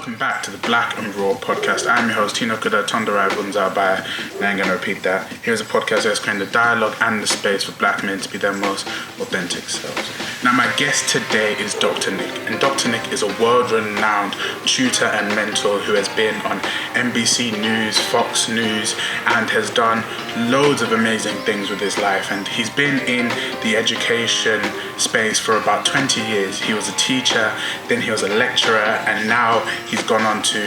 welcome back to the Black and Raw podcast. I'm your host, Tino Kuda Tondarai Bunzabaya, and I'm going to repeat that. Here's a podcast that's creating the dialogue and the space for black men to be their most authentic selves. Now, my guest today is Dr. Nick, and Dr. Nick is a world-renowned tutor and mentor who has been on NBC News, Fox News, and has done loads of amazing things with his life. And he's been in the education space for about 20 years. He was a teacher, then he was a lecturer, and now he's gone on to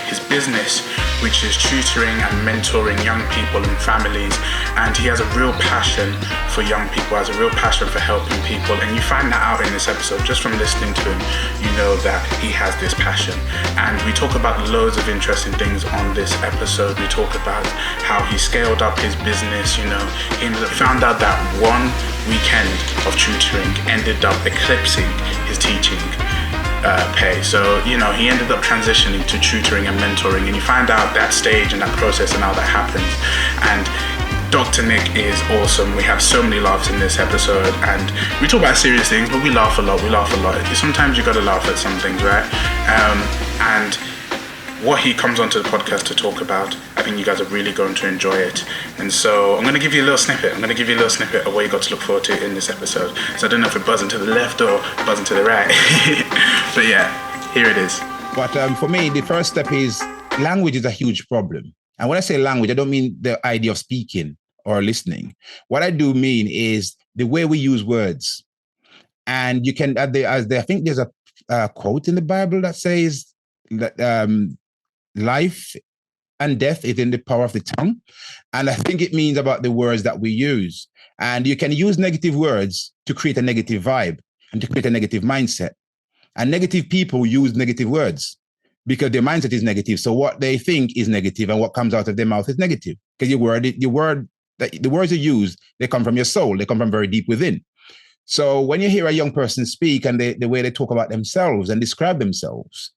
his business, which is tutoring and mentoring young people and families. And he has a real passion for young people, has a real passion for helping people. And you find that out in this episode. Just from listening to him, you know that he has this passion. And we talk about loads of interesting things on this episode. We talk about how he scaled up his business. You know, he found out that one weekend of tutoring ended up eclipsing his teaching pay. So, you know, he ended up transitioning to tutoring and mentoring, and you find out that stage and that process and how that happens. And Dr. Nick is awesome. We have so many laughs in this episode, and we talk about serious things, but we laugh a lot. Sometimes you gotta laugh at some things, right? And what he comes onto the podcast to talk about, I think you guys are really going to enjoy it. And so I'm going to give you a little snippet. of what you got to look forward to in this episode. So I don't know if we're buzzing to the left or buzzing to the right. But yeah, here it is. But for me, the first step is language is a huge problem. And when I say language, I don't mean the idea of speaking or listening. What I do mean is the way we use words. And you can, I think there's a quote in the Bible that says that life and death is in the power of the tongue. And I think it means about the words that we use. And you can use negative words to create a negative vibe and to create a negative mindset. And negative people use negative words because their mindset is negative. So what they think is negative and what comes out of their mouth is negative. Because the words you use, they come from your soul. They come from very deep within. So when you hear a young person speak and the way they talk about themselves and describe themselves,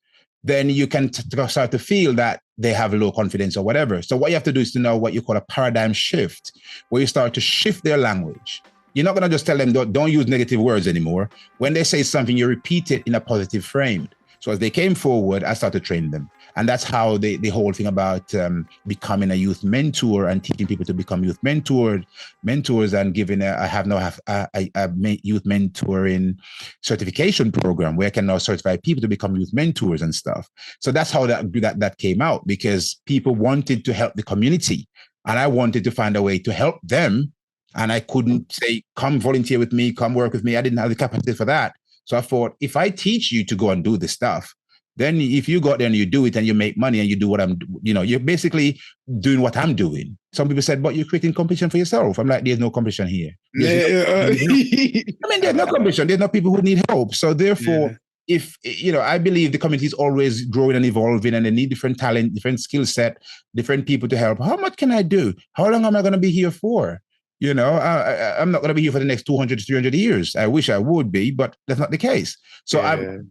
then you can start to feel that they have low confidence or whatever. So what you have to do is to know what you call a paradigm shift, where you start to shift their language. You're not going to just tell them, don't use negative words anymore. When they say something, you repeat it in a positive frame. So as they came forward, I started training them. And that's how the whole thing about becoming a youth mentor and teaching people to become youth mentors and giving I have a youth mentoring certification program where I can now certify people to become youth mentors and stuff. So that's how that came out, because people wanted to help the community and I wanted to find a way to help them. And I couldn't say, come volunteer with me, come work with me. I didn't have the capacity for that. So I thought, if I teach you to go and do this stuff, then if you go there and you do it and you make money and you do what you're basically doing what I'm doing. Some people said, but you're creating competition for yourself. I'm like, there's no competition here. There's no competition. There's no people who need help. So therefore, if, I believe the community is always growing and evolving and they need different talent, different skill set, different people to help. How much can I do? How long am I going to be here for? I'm not going to be here for the next 200 to 300 years. I wish I would be, but that's not the case. So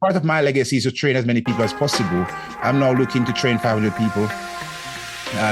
part of my legacy is to train as many people as possible. I'm now looking to train 500 people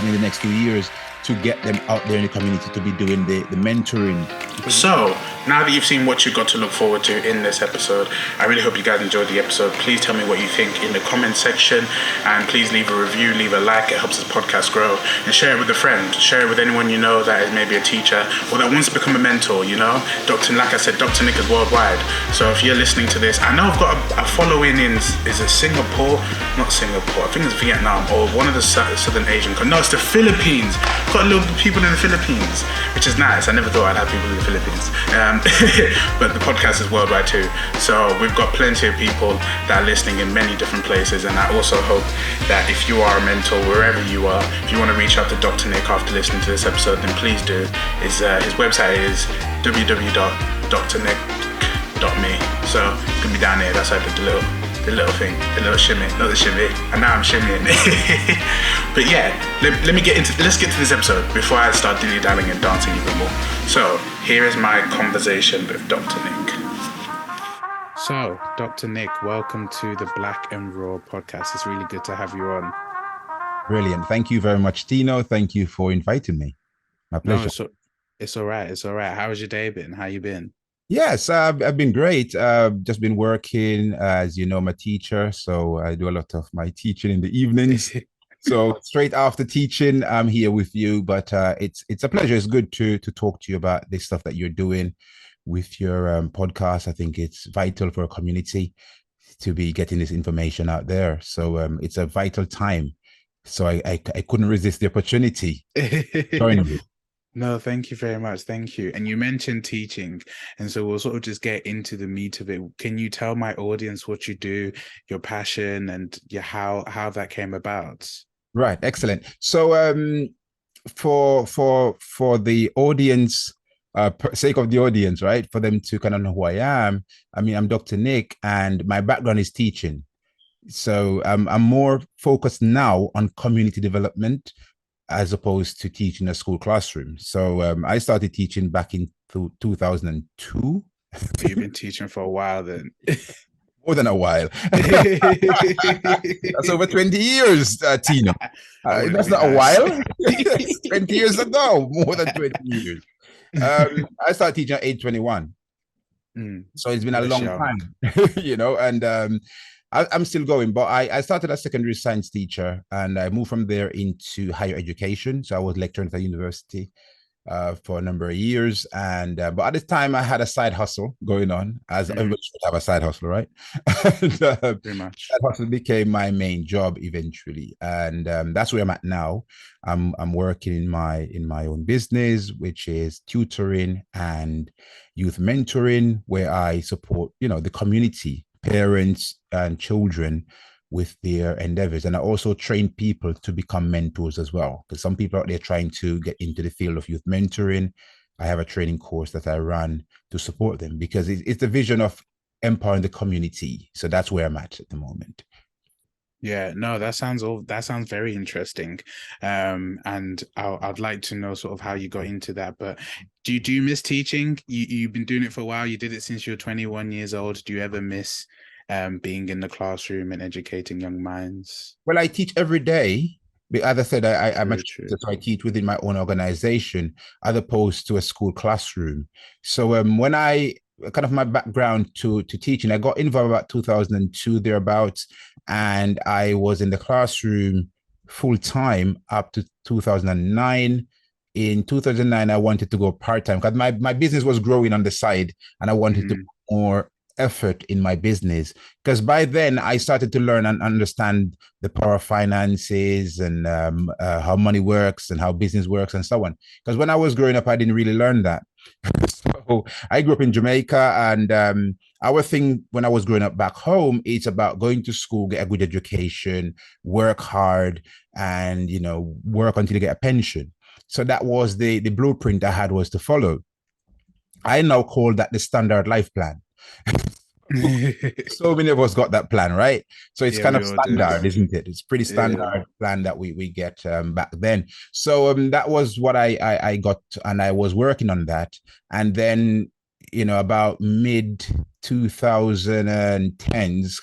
in the next few years to get them out there in the community to be doing the mentoring. So, now that you've seen what you've got to look forward to in this episode, I really hope you guys enjoyed the episode. Please tell me what you think in the comment section, and please leave a review, leave a like. It helps this podcast grow. And share it with a friend. Share it with anyone you know that is maybe a teacher or that wants to become a mentor, Like I said, Dr. Nick is worldwide. So if you're listening to this, I know I've got a following in, is it Singapore? Not Singapore, I think it's Vietnam or one of the Southern Asian countries. No, it's the Philippines. Got a lot of people in the Philippines, which is nice. I never thought I'd have people in the Philippines. But the podcast is worldwide too. So we've got plenty of people that are listening in many different places. And I also hope that if you are a mentor, wherever you are, if you want to reach out to Dr. Nick after listening to this episode, then please do. His website is www.drnick.me. So it's going to be down there. That's how I did the little thing, the little shimmy, not the shimmy, and now I'm shimmying. But yeah, let's get to this episode before I start dilly-dallying and dancing even more. So here is my conversation with Dr. Nick. So, Dr. Nick, welcome to the Black and Raw podcast. It's really good to have you on. Brilliant. Thank you very much, Tino. Thank you for inviting me. My pleasure. No, it's all right. How has your day been? How you been? Yes, I've been great. Just been working, as you know, I'm a teacher, so I do a lot of my teaching in the evenings. So straight after teaching, I'm here with you. But it's a pleasure. It's good to talk to you about this stuff that you're doing with your podcast. I think it's vital for a community to be getting this information out there. So it's a vital time. So I couldn't resist the opportunity joining you. No, thank you very much. Thank you. And you mentioned teaching, and so we'll sort of just get into the meat of it. Can you tell my audience what you do, your passion, and how that came about? Right, excellent. So for the audience, sake of the audience, right? For them to kind of know who I am. I mean, I'm Dr. Nick, and my background is teaching. So I'm more focused now on community development as opposed to teaching a school classroom. So I started teaching back in 2002. Oh, you've been teaching for a while then. More than a while. That's over 20 years, Tina. I wouldn't That's be not a nice. while. 20 years ago, more than 20 years. I started teaching at age 21. So it's been a That's long young. time, and I'm still going, but I started as a secondary science teacher and I moved from there into higher education. So I was lecturing at a university for a number of years. And but at the time, I had a side hustle going on, as everybody should have a side hustle, right? And, Pretty much. that hustle became my main job eventually, and that's where I'm at now. I'm working in my own business, which is tutoring and youth mentoring, where I support the community, parents and children with their endeavors. And I also train people to become mentors as well, because some people out there trying to get into the field of youth mentoring. I have a training course that I run to support them because it's the vision of empowering the community. So that's where I'm at the moment. Yeah, no, that sounds very interesting. And I'd like to know sort of how you got into that. But do you miss teaching? You've been doing it for a while. You did it since you were 21 years old. Do you ever miss being in the classroom and educating young minds? Well, I teach every day. But as I said, I'm a True, teacher, true. so I teach within my own organization as opposed to a school classroom. So when I kind of my background to teaching, I got involved about 2002 thereabouts, and I was in the classroom full time up to 2009. In 2009, I wanted to go part time because my business was growing on the side, and I wanted to put more effort in my business because by then I started to learn and understand the power of finances and how money works and how business works and so on. Because when I was growing up, I didn't really learn that. So I grew up in Jamaica, and our thing when I was growing up back home, it's about going to school, get a good education, work hard, and work until you get a pension. So that was the blueprint I had was to follow. I now call that the standard life plan. So many of us got that plan, right? So it's Yeah, kind we of all do. standard, isn't it? It's pretty Yeah. standard plan that we get back then. So that was what I got, and I was working on that. And then about mid 2010s,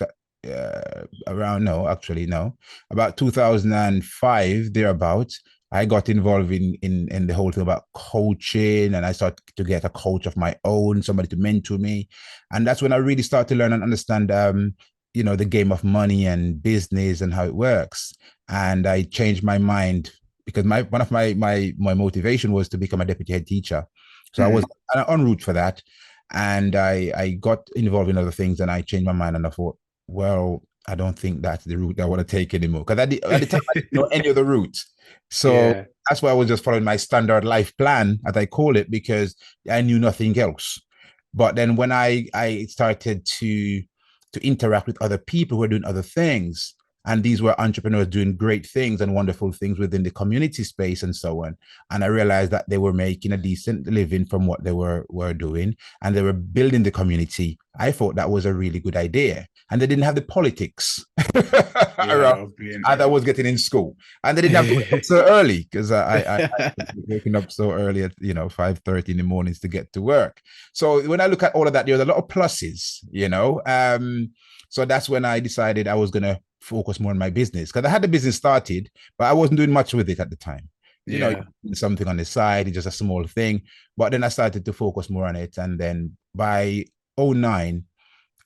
around no, actually no, about 2005 thereabouts. I got involved in the whole thing about coaching, and I started to get a coach of my own, somebody to mentor me, and that's when I really started to learn and understand, the game of money and business and how it works. And I changed my mind because my one of my motivation was to become a deputy head teacher, so I was en route for that, and I got involved in other things, and I changed my mind, and I thought, well, I don't think that's the route I want to take anymore because at the time I didn't know any other route. So Yeah. that's why I was just following my standard life plan, as I call it, because I knew nothing else. But then when I started to interact with other people who are doing other things, and these were entrepreneurs doing great things and wonderful things within the community space and so on, and I realized that they were making a decent living from what they were doing, and they were building the community. I thought that was a really good idea, and they didn't have the politics around Yeah, of being as I was getting in school, and they didn't have to wake up so early because I waking up so early at 5:30 in the mornings to get to work. So when I look at all of that, there's a lot of pluses. So that's when I decided I was gonna focus more on my business because I had the business started, but I wasn't doing much with it at the time. You know, Yeah. something on the side, it's just a small thing. But then I started to focus more on it. And then by '09,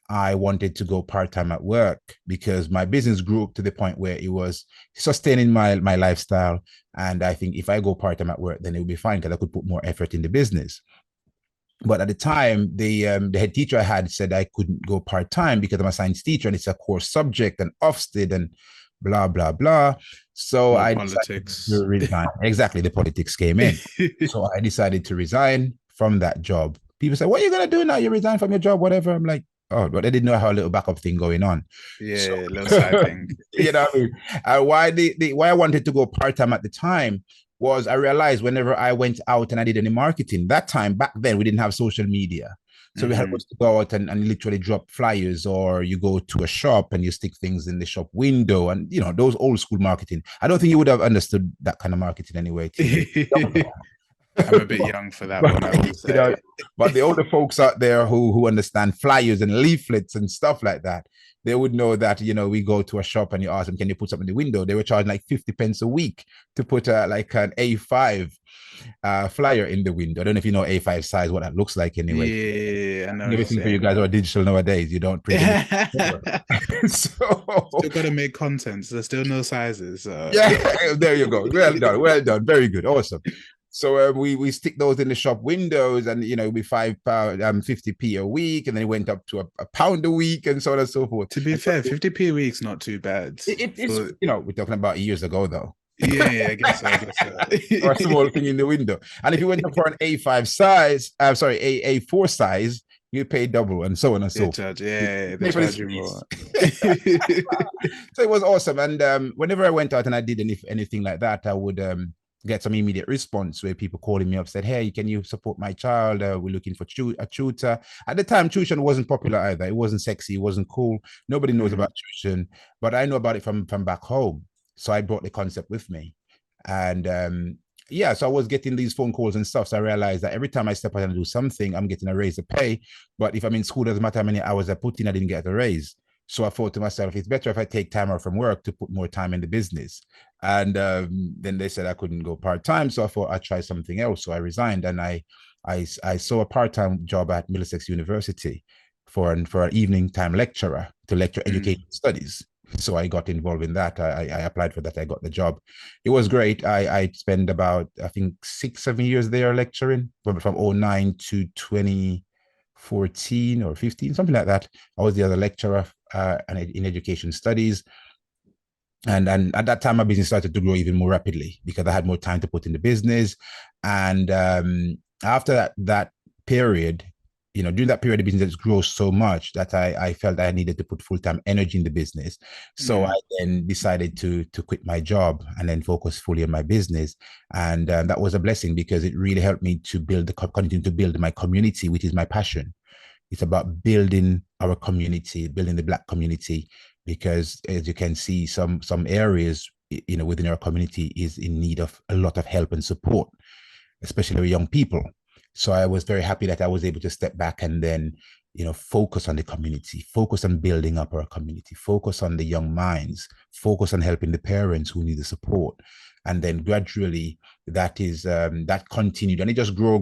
I wanted to go part-time at work because my business grew to the point where it was sustaining my lifestyle. And I think if I go part-time at work, then it would be fine because I could put more effort in the business. But at the time, the head teacher I had said I couldn't go part time because I'm a science teacher and it's a core subject and Ofsted and blah blah blah. So More I decided to politics. resign. Exactly, the politics came in. So I decided to resign from that job. People say, "What are you gonna do now? You resign from your job, whatever." I'm like, "Oh, but I didn't know how a little backup thing going on." So Yeah, little side thing. you know, what I mean? Why why I wanted to go part time at the time was I realized whenever I went out and I did any marketing, that time back then we didn't have social media. So we had Mm-hmm. to go out and literally drop flyers, or you go to a shop and you stick things in the shop window, and you know those old school marketing. I don't think you would have understood that kind of marketing anyway, Tina. I'm a bit young for that one, I will You know, say. but the older folks out there who understand flyers and leaflets and stuff like that, they would know that, you know, we go to a shop and you ask them, can you put something in the window? They were charging like 50 pence a week to put like an A5 flyer in the window. I don't know if you know A5 size, what that looks like anyway. Yeah, I know what you're Everything for you saying. guys are digital nowadays. You don't print anything. So Still got to make content. So there's still no sizes. yeah, there you go. Well done, very good, awesome. So we stick those in the shop windows, and you know, we £5, 50p a week, and then it went up to a pound a week, and so on and so forth. To be And so fair, 50p a week's not too bad. it's For you know, we're talking about years ago though. yeah, I guess so. I guess so. Or a small thing in the window. And if you went up for an A5 size, I'm sorry, A4 size, you pay double, and so on and They so forth. charge, yeah, they Pay for the charge you space. more. So it was awesome. And whenever I went out and I did anything like that, I would get some immediate response where people calling me up said, "Hey, can you support my child? We're looking for a tutor." At the time, tuition wasn't popular either. It wasn't sexy. It wasn't cool. Nobody knows Mm, about tuition, but I know about it from back home. So I brought the concept with me, and yeah, so I was getting these phone calls and stuff. So I realized that every time I step out and do something, I'm getting a raise of pay. But if I'm in school, doesn't matter how many hours I put in, I didn't get a raise. So I thought to myself, it's better if I take time out from work to put more time in the business. And then they said I couldn't go part time, so I thought I'd try something else. So I resigned, and I saw a part time job at Middlesex University for an evening time lecturer to lecture mm. education studies. So I got involved in that. I applied for that. I got the job. It was great. I spent about, I think, 6, 7 years there lecturing from '09 to 2014 or 15, something like that. I was the other lecturer in education studies. And at that time, my business started to grow even more rapidly because I had more time to put in the business. And after that period, you know, during that period, the business grows so much that I felt I needed to put full time energy in the business. So I Mm. then decided to quit my job and then focus fully on my business. And that was a blessing because it really helped me to continue to build my community, which is my passion. It's about building our community, building the Black community, because as you can see, some areas, you know, within our community is in need of a lot of help and support, especially young people. So I was very happy that I was able to step back and then, you know, focus on the community, focus on building up our community, focus on the young minds, focus on helping the parents who need the support. And then gradually that continued, and it just grow.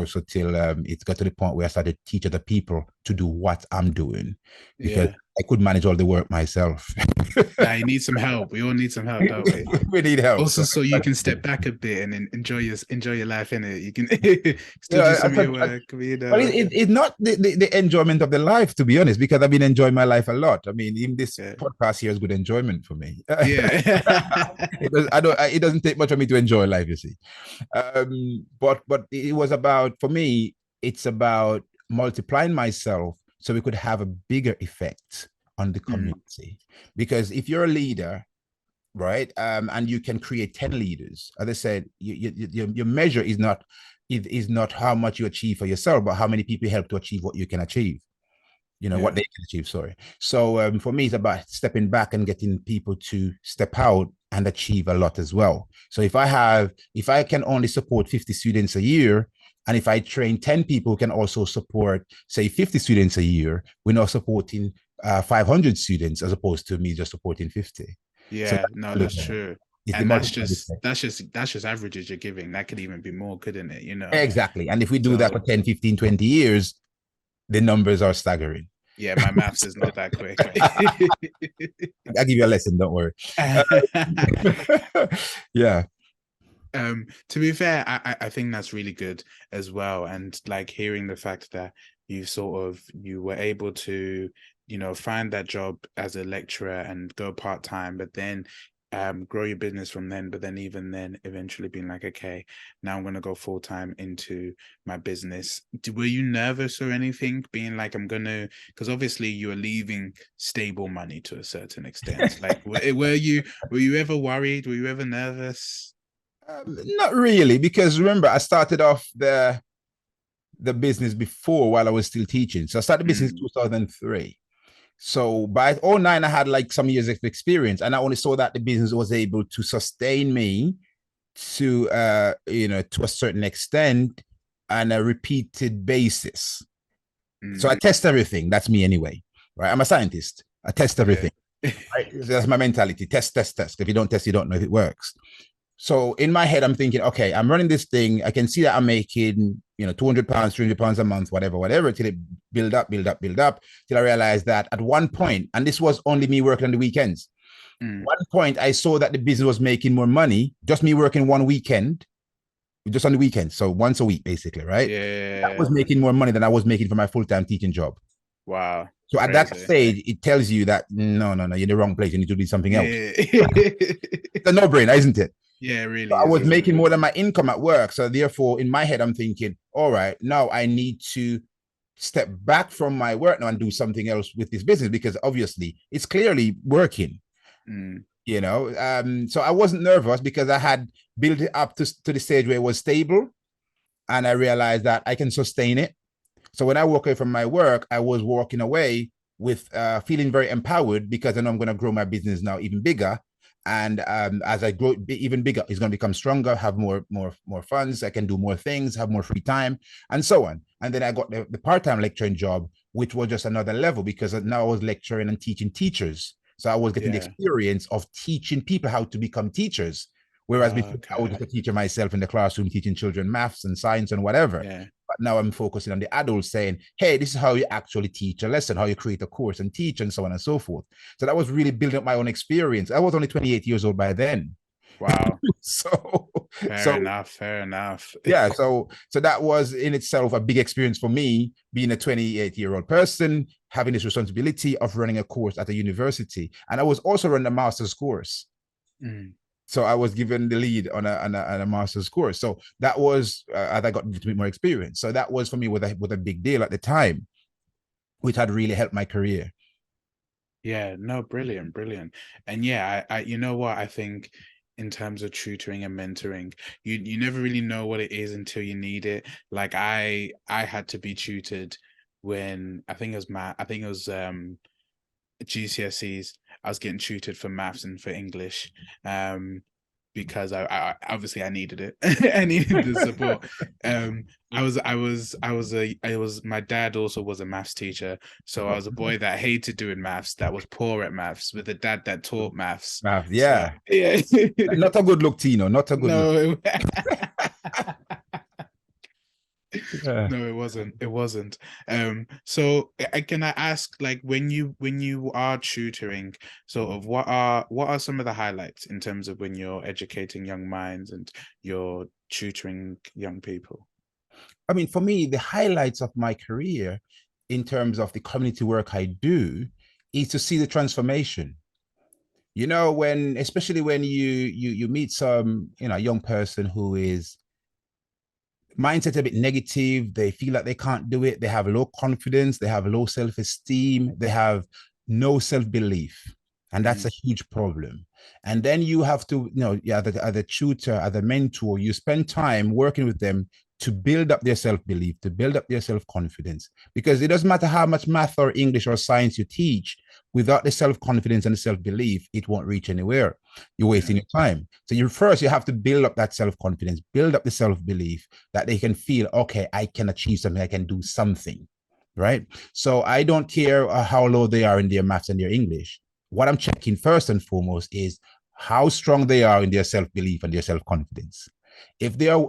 So till it got to the point where I started to teach other people to do what I'm doing because Yeah. I could manage all the work myself. Nah, you need some help. We all need some help, don't we? We need help. Also, So so you can step back a bit and enjoy your life in it. You can still do yeah, some of your work, but it's not the enjoyment of the life, to be honest, because I've been enjoying my life a lot. I mean, even this yeah, podcast here is good enjoyment for me. yeah, It doesn't take much for me to enjoy life, you see. But it was about, for me, it's about multiplying myself so we could have a bigger effect on the mm, community. Because if you're a leader, right, and you can create 10 leaders, as I said, your measure is not how much you achieve for yourself, but how many people help to achieve what you can achieve, you know, what yeah, they can achieve, sorry. So for me, it's about stepping back and getting people to step out and achieve a lot as well. So if I can only support 50 students a year, and if I train 10 people who can also support, say, 50 students a year, we're now supporting 500 students as opposed to me just supporting 50. So yeah. No, that's true. It's the And multiplier effect. that's just averages you're giving. That could even be more, couldn't it? You know. Exactly. And if we do that for So 10, 15, 20 years, the numbers are staggering. yeah, my maths is not that quick. I'll give you a lesson, don't worry. Uh, yeah. To be fair, I think that's really good as well. And like hearing the fact that you were able to, find that job as a lecturer and go part-time, but then grow your business from then, but then even then eventually being like, okay, now I'm gonna go full-time into my business. Were you nervous or anything, being like, because obviously you are leaving stable money to a certain extent. Like were you ever worried? Were you ever nervous? Not really, because remember, I started off the business before while I was still teaching. So I started business in Mm, 2003. So by '09, I had like some years of experience, and I only saw that the business was able to sustain me to to a certain extent on a repeated basis. So I mm, test everything. That's me anyway, right? I'm a scientist. I test yeah. everything. Right? So that's my mentality. Test, test, test. If you don't test, you don't know if it works. So in my head, I'm thinking, okay, I'm running this thing. I can see that I'm making, £200, £300 a month, whatever, till it build up, build up, build up, till I realized that at one point, and this was only me working on the weekends. Mm, One point, I saw that the business was making more money, just me working one weekend, just on the weekend. So once a week, basically, right? That yeah. was making more money than I was making for my full-time teaching job. Wow. So at that Crazy. stage, it tells you that no, no, no, you're in the wrong place. You need to do something else. Yeah. It's a no-brainer, isn't it? Yeah, it So really I is, was isn't making it? more than my income at work. So therefore, in my head, I'm thinking, all right, now I need to step back from my work now and do something else with this business because obviously it's clearly working. Mm, So I wasn't nervous because I had built it up to the stage where it was stable, and I realized that I can sustain it. So when I walk away from my work, I was walking away with feeling very empowered because I know I'm going to grow my business now even bigger. And as I grow even bigger, it's going to become stronger, have more funds. I can do more things, have more free time, and so on. And then I got the part-time lecturing job, which was just another level because now I was lecturing and teaching teachers. So I was getting the yeah. experience of teaching people how to become teachers. Whereas before I was Okay. just a teacher myself in the classroom, teaching children maths and science and whatever. Yeah. But now I'm focusing on the adults saying, hey, this is how you actually teach a lesson, how you create a course and teach, and so on and so forth. So that was really building up my own experience. I was only 28 years old by then. Wow. so, Fair so enough. Fair enough. yeah, so that was in itself a big experience for me, being a 28-year-old person, having this responsibility of running a course at a university. And I was also running a master's course. Mm, So I was given the lead on a master's course. So that was as I got a little bit more experience. So that was for me with a big deal at the time, which had really helped my career. yeah. No, brilliant, brilliant. And yeah, you know what? I think in terms of tutoring and mentoring, you never really know what it is until you need it. Like I had to be tutored when I think it was GCSEs. I was getting tutored for maths and for English, because I obviously I needed it. I needed the support. I was my dad also was a maths teacher, so I was a boy that hated doing maths, that was poor at maths, with a dad that taught maths. So Yeah, yeah, not a good look, Tino. Not a good look. no. Yeah. No, it wasn't. It wasn't. So can I ask, like, when you are tutoring, sort of what are some of the highlights in terms of when you're educating young minds and you're tutoring young people? I mean, for me, the highlights of my career in terms of the community work I do is to see the transformation. When especially when you meet some, young person who is mindset a bit negative. They feel like they can't do it. They have low confidence. They have low self-esteem. They have no self-belief. And that's Mm, a huge problem. And then you have to, as a tutor, as a mentor, you spend time working with them to build up their self-belief, to build up their self-confidence. Because it doesn't matter how much math or English or science you teach, without the self-confidence and the self-belief, it won't reach anywhere. You're yeah. wasting your time. So you have to build up that self-confidence, build up the self-belief that they can feel, okay, I can achieve something, I can do something, right? So I don't care how low they are in their maths and their English. What I'm checking first and foremost is how strong they are in their self-belief and their self-confidence. If they are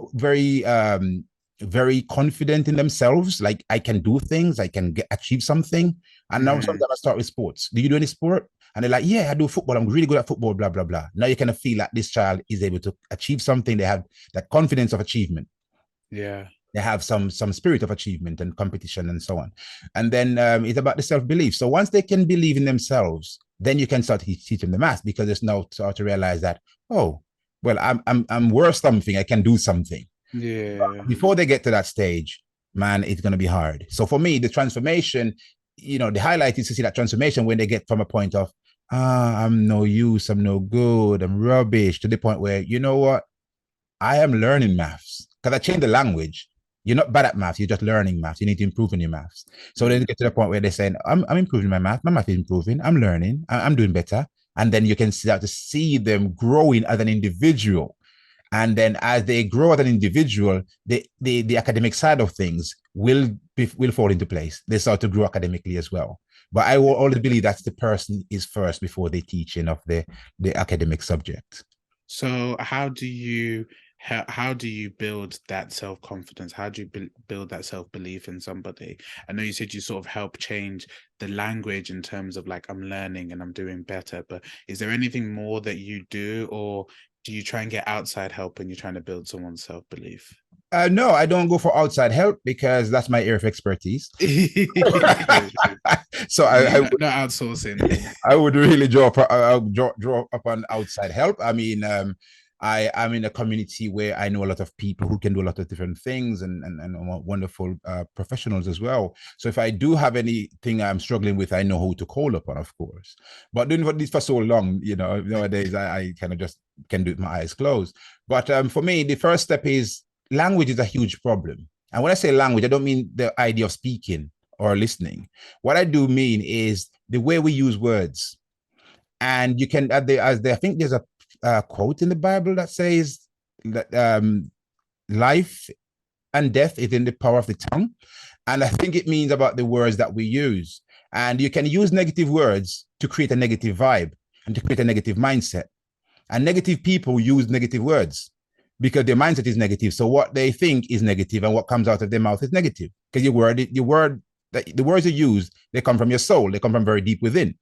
very confident in themselves, like I can do things, I can achieve something. And now Mm-hmm. sometimes I start with sports. Do you do any sport? And they're like, yeah, I do football. I'm really good at football, blah, blah, blah. Now you kind of feel like this child is able to achieve something. They have that confidence of achievement. Yeah. They have some spirit of achievement and competition and so on. And then it's about the self-belief. So once they can believe in themselves, then you can start teaching the math, because it's now start to realize that, oh, well, I'm worth something. I can do something. Yeah. Before they get to that stage, man, it's going to be hard. So for me, the transformation, the highlight is to see that transformation when they get from a point of, I'm no use, I'm no good, I'm rubbish, to the point where, you know what, I am learning maths because I changed the language. You're not bad at maths, you're just learning maths. You need to improve in your maths. So then you get to the point where they're saying, I'm improving my math is improving, I'm learning, I'm doing better. And then you can start to see them growing as an individual. And then as they grow as an individual, the academic side of things will fall into place. They start to grow academically as well. But I will always believe that the person is first before the teaching of the academic subject. So how do you build that self-confidence? How do you build that self-belief in somebody? I know you said you sort of help change the language in terms of like, I'm learning and I'm doing better, but is there anything more that you do, or do you try and get outside help when you're trying to build someone's self-belief? No, I don't go for outside help because that's my area of expertise. So Yeah, no outsourcing. I would really draw upon outside help. I mean, I am in a community where I know a lot of people who can do a lot of different things, and wonderful professionals as well. So if I do have anything I'm struggling with, I know who to call upon, of course. But doing this for so long, nowadays I kind of just can do it with my eyes closed. But for me, the first step is language is a huge problem. And when I say language, I don't mean the idea of speaking or listening. What I do mean is the way we use words. And you can, I think there's a quote in the Bible that says that life and death is in the power of the tongue. And I think it means about the words that we use. And you can use negative words to create a negative vibe and to create a negative mindset. And negative people use negative words because their mindset is negative. So what they think is negative and what comes out of their mouth is negative. Because the words you use, they come from your soul. They come from very deep within.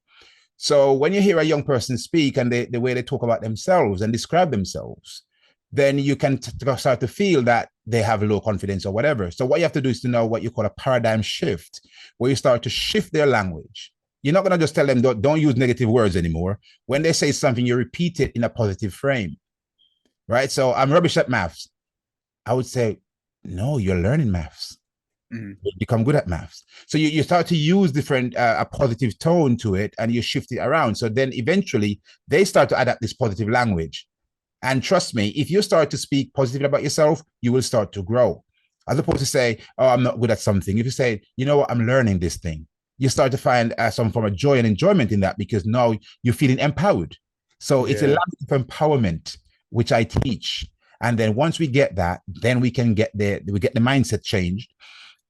So when you hear a young person speak and the way they talk about themselves and describe themselves, then you can start to feel that they have low confidence or whatever. So what you have to do is to know what you call a paradigm shift, where you start to shift their language. You're not going to just tell them, don't use negative words anymore. When they say something, you repeat it in a positive frame, right? So I'm rubbish at maths. I would say, no, you're learning maths. Mm. You become good at maths. So you start to use different, a positive tone to it, and you shift it around. So then eventually they start to adapt this positive language. And trust me, if you start to speak positively about yourself, you will start to grow. As opposed to say, oh, I'm not good at something. If you say, you know what, I'm learning this thing, you start to find some form of joy and enjoyment in that, because now you're feeling empowered. So it's a Yeah. language of empowerment, which I teach. And then once we get that, then we get the mindset changed,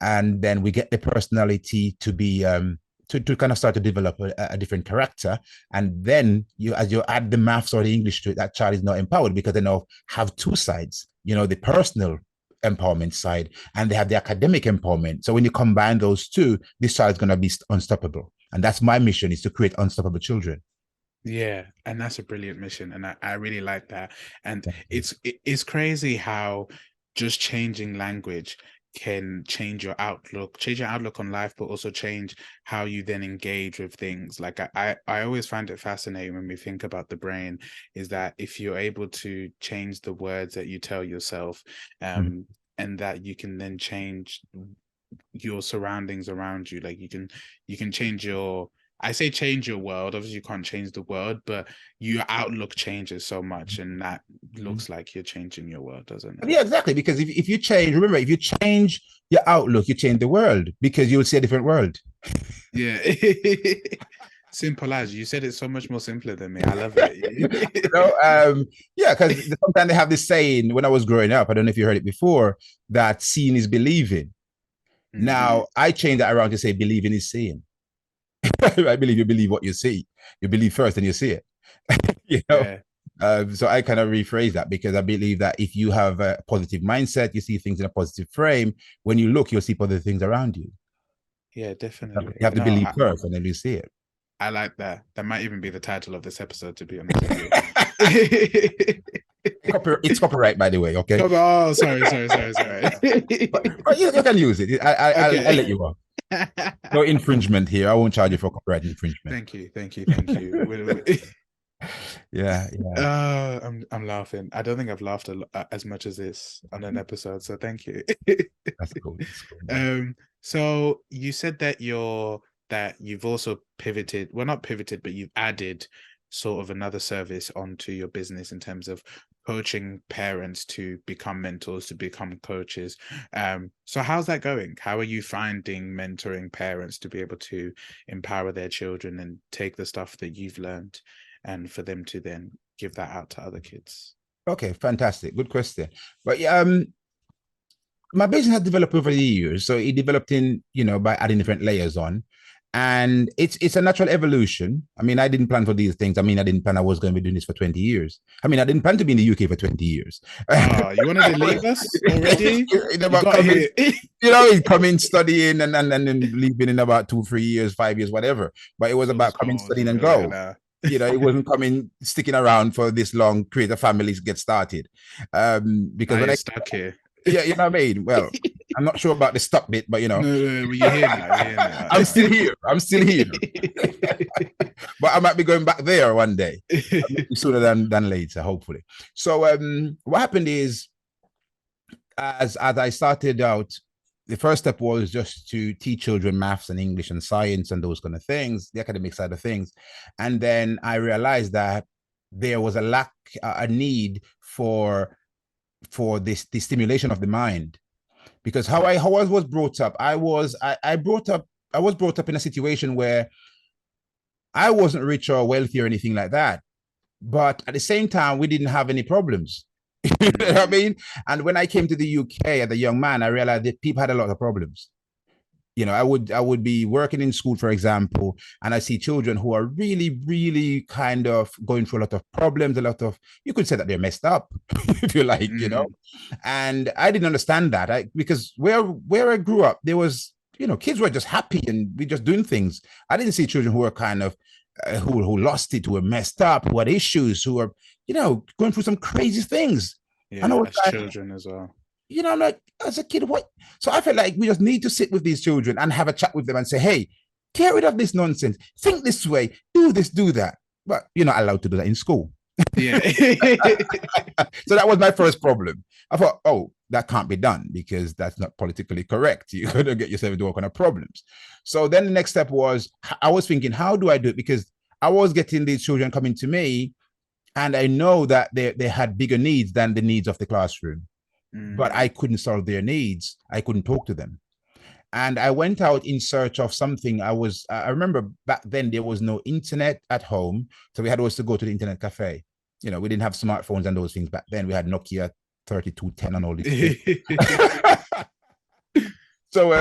and then we get the personality to be to kind of start to develop a different character. And then as you add the maths or the English to it, that child is now empowered, because they now have two sides, the personal empowerment side, and they have the academic empowerment. So when you combine those two, this child is going to be unstoppable. And that's my mission, is to create unstoppable children. Yeah, and that's a brilliant mission, and I really like that. And it's crazy how just changing language can change your outlook on life, but also change how you then engage with things. Like I always find it fascinating when we think about the brain, is that if you're able to change the words that you tell yourself, Mhm. and that you can then change your surroundings around you, like you can change your, I say change your world, obviously you can't change the world, but your outlook changes so much, and that looks like you're changing your world, doesn't it? Yeah, exactly. Because if you change, remember, if you change your outlook, you change the world, because you will see a different world. Yeah. Simple as you said, it so much more simpler than me. I love it. you know, um, yeah, because sometimes they have this saying when I was growing up. I don't know if you heard it before, that seeing is believing. Mm, Now I changed that around to say believing is seeing. I believe you believe what you see. You believe first and you see it. you know. yeah. So I kind of rephrase that because I believe that if you have a positive mindset, you see things in a positive frame. When you look, you'll see positive things around you. Yeah, definitely. You have to No, believe first, and then you see it. I like that. That might even be the title of this episode, to be honest with you. It's copyright, by the way. Okay. Oh, sorry. But you can use it. Okay. I'll let you go. No infringement here. I won't charge you for copyright infringement. Thank you. Yeah. I'm laughing. I don't think I've laughed as much as this on an episode, so thank you. That's cool. So you said that you've also pivoted. Well, not pivoted, but you've added sort of another service onto your business in terms of coaching parents to become mentors, to become coaches. So how's that going? How are you finding mentoring parents to be able to empower their children and take the stuff that you've learned and for them to then give that out to other kids? Okay, fantastic. Good question. But my business has developed over the years. So it developed by adding different layers on. And it's a natural evolution. I mean, I didn't plan for these things. I mean, I didn't plan I was going to be doing this for 20 years. I mean, I didn't plan to be in the UK for 20 years. You wanted to leave us already? Coming, studying, and then leaving in about 2-3 years, 5 years, whatever. But it was about coming, studying, and go. It wasn't coming, sticking around for this long, create a family, get started. Because when I stuck here. Yeah, you know what I mean? Well, I'm not sure about the stuck bit, but No, you're here now. I'm still here. But I might be going back there one day, sooner than later, hopefully. So what happened is, as I started out, the first step was just to teach children maths and English and science and those kind of things, the academic side of things. And then I realized that there was a need for this the stimulation of the mind, because how I was brought up, I was brought up in a situation where I wasn't rich or wealthy or anything like that, but at the same time we didn't have any problems. You know what I mean? And when I came to the UK as a young man, I realized that people had a lot of problems. I would be working in school, for example, and I see children who are really, really kind of going through a lot of problems, you could say that they're messed up, if you like, and I didn't understand that because where I grew up, there was, kids were just happy and we just doing things. I didn't see children who were kind of, who lost it, who were messed up, who had issues, who were, going through some crazy things. Yeah, and as children as well. I'm like, as a kid, what? So I felt like we just need to sit with these children and have a chat with them and say, hey, get rid of this nonsense. Think this way, do this, do that. But you're not allowed to do that in school. Yeah. So that was my first problem. I thought, oh, that can't be done because that's not politically correct. You're going to get yourself into all kind of problems. So then the next step was, I was thinking, how do I do it? Because I was getting these children coming to me and I know that they had bigger needs than the needs of the classroom. But I couldn't solve their needs. I couldn't talk to them. And I went out in search of something. I remember back then there was no internet at home. So we had always to go to the internet cafe. We didn't have smartphones and those things back then. We had Nokia 3210 and all these things. So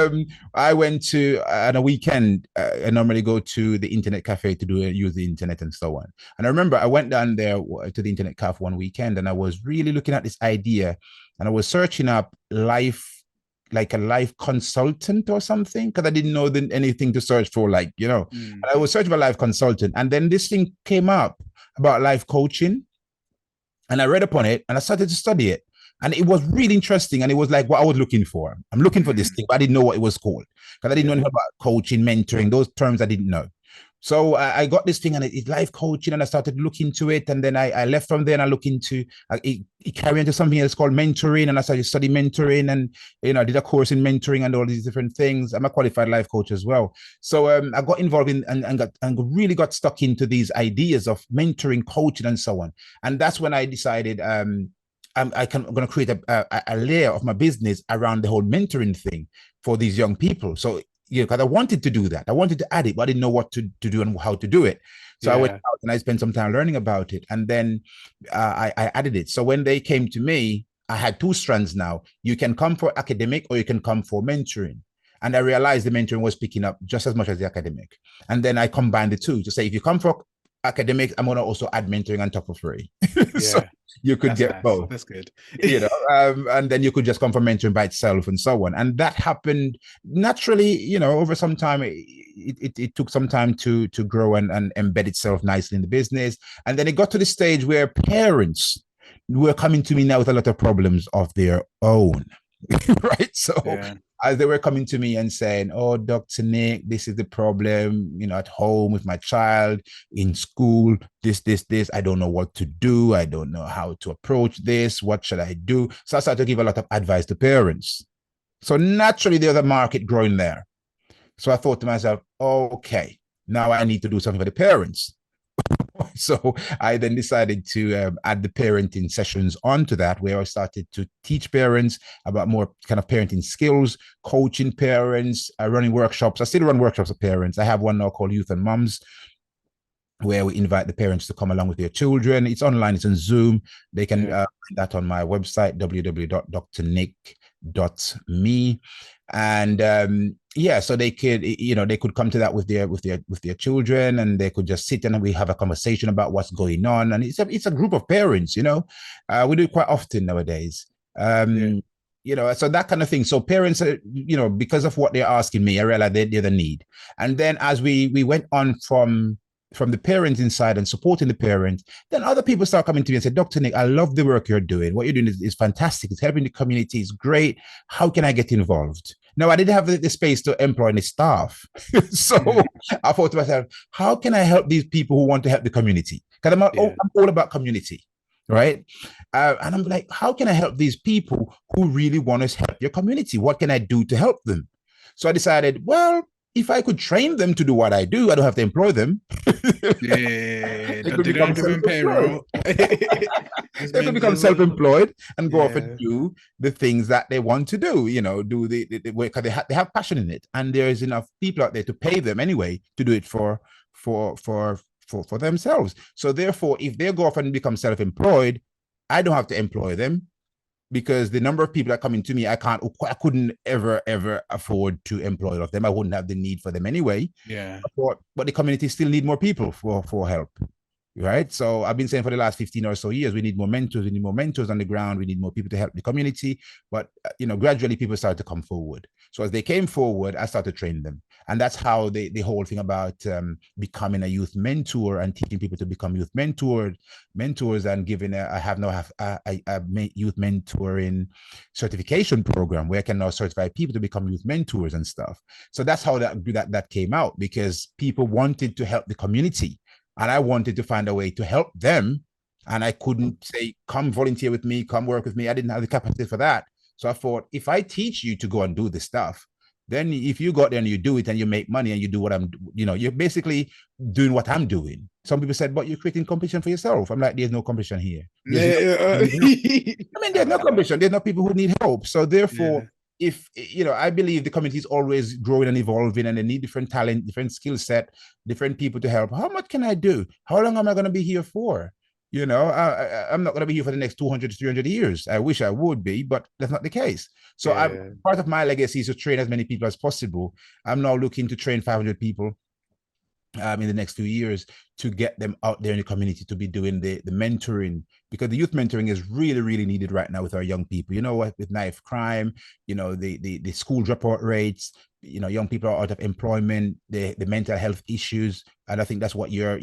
I went to, on a weekend, I normally go to the internet cafe to use the internet and so on. And I remember I went down there to the internet cafe one weekend and I was really looking at this idea and I was searching up a life consultant or something, because I didn't know anything to search for, And I was searching for a life consultant. And then this thing came up about life coaching. And I read upon it and I started to study it. And it was really interesting. And it was like what I was looking for. I'm looking for this thing, but I didn't know what it was called because I didn't know anything about coaching, mentoring, those terms I didn't know. So I got this thing and it's life coaching and I started to look into it. And then I left from there and I looked into, it carried into something else called mentoring. And I started to study mentoring and, I did a course in mentoring and all these different things. I'm a qualified life coach as well. So I got involved in and really got stuck into these ideas of mentoring, coaching and so on. And that's when I decided, I'm going to create a layer of my business around the whole mentoring thing for these young people. So, because I wanted to do that. I wanted to add it, but I didn't know what to do and how to do it. So I went out and I spent some time learning about it. And then I added it. So when they came to me, I had two strands now. You can come for academic or you can come for mentoring. And I realized the mentoring was picking up just as much as the academic. And then I combined the two to say, if you come for academics. I'm going to also add mentoring on top of free. So Yeah, you could that's get nice. both, That's good. and then you could just come for mentoring by itself and so on. And that happened naturally, over some time. It took some time to grow and embed itself nicely in the business. And then it got to the stage where parents were coming to me now with a lot of problems of their own. Right. So Yeah. as they were coming to me and saying, "Oh, Dr. Nick, this is the problem, at home with my child, in school, this. I don't know what to do. I don't know how to approach this. What should I do?" So I started to give a lot of advice to parents. So naturally, there's a market growing there. So I thought to myself, okay, now I need to do something for the parents. So I then decided to add the parenting sessions onto that, where I started to teach parents about more kind of parenting skills, coaching parents, running workshops. I still run workshops with parents. I have one now called Youth and Mums, where we invite the parents to come along with their children. It's online, it's on Zoom. They can find that on my website, www.drnick.me. And so they could come to that with their children, and they could just sit and we have a conversation about what's going on. And it's a group of parents. We do it quite often nowadays. Yeah. So that kind of thing. So parents, because of what they're asking me, I realized they're the need. And then as we went on from the parenting side and supporting the parents, then other people start coming to me and say, "Dr. Nick, I love the work you're doing. What you're doing is fantastic. It's helping the community. It's great. How can I get involved?" Now, I didn't have the space to employ any staff. So I thought to myself, how can I help these people who want to help the community? Because I'm all about community, right? And I'm like, how can I help these people who really want to help your community? What can I do to help them? So I decided, well, if I could train them to do what I do, I don't have to employ them. Yeah. They could They don't become have to be on self-employed. payroll. Just They could become self-employed and go off and yeah. do the things that they want to do. Do the work because they have passion in it, and there is enough people out there to pay them anyway to do it for themselves. So therefore, if they go off and become self-employed, I don't have to employ them, because the number of people that come into me, I couldn't ever afford to employ all of them. I wouldn't have the need for them anyway. Yeah. But the community still need more people for help. Right. So I've been saying for the last 15 or so years, we need more mentors. We need more mentors on the ground. We need more people to help the community. But, gradually people started to come forward. So as they came forward, I started to train them. And that's how the whole thing about becoming a youth mentor and teaching people to become mentors and giving I have now a youth mentoring certification program where I can now certify people to become youth mentors and stuff. So that's how that came out, because people wanted to help the community. And I wanted to find a way to help them. And I couldn't say, come volunteer with me, come work with me. I didn't have the capacity for that. So I thought, if I teach you to go and do this stuff, then if you go there and you do it and you make money and you do what you're basically doing what I'm doing. Some people said, but you're creating competition for yourself. I'm like, there's no competition here. There's no competition. There's no people who need help. So therefore, if I believe the community is always growing and evolving, and they need different talent, different skill set, different people to help. How much can I do? How long am I going to be here for? I'm not going to be here for the next 200 to 300 years. I wish I would be, but that's not the case. So part of my legacy is to train as many people as possible. I'm now looking to train 500 people in the next few years, to get them out there in the community to be doing the mentoring, because the youth mentoring is really, really needed right now with our young people. With knife crime, the school dropout rates, young people are out of employment, the mental health issues. And I think that's what your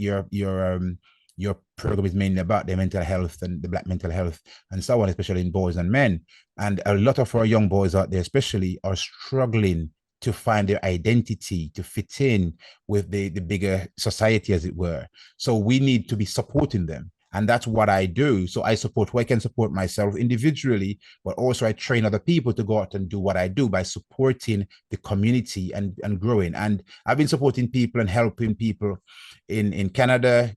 program is mainly about, the mental health and the Black mental health and so on, especially in boys and men. And a lot of our young boys out there especially are struggling to find their identity, to fit in with the bigger society, as it were. So we need to be supporting them. And that's what I do. So I support who I can support myself individually, but also I train other people to go out and do what I do by supporting the community and growing. And I've been supporting people and helping people in Canada,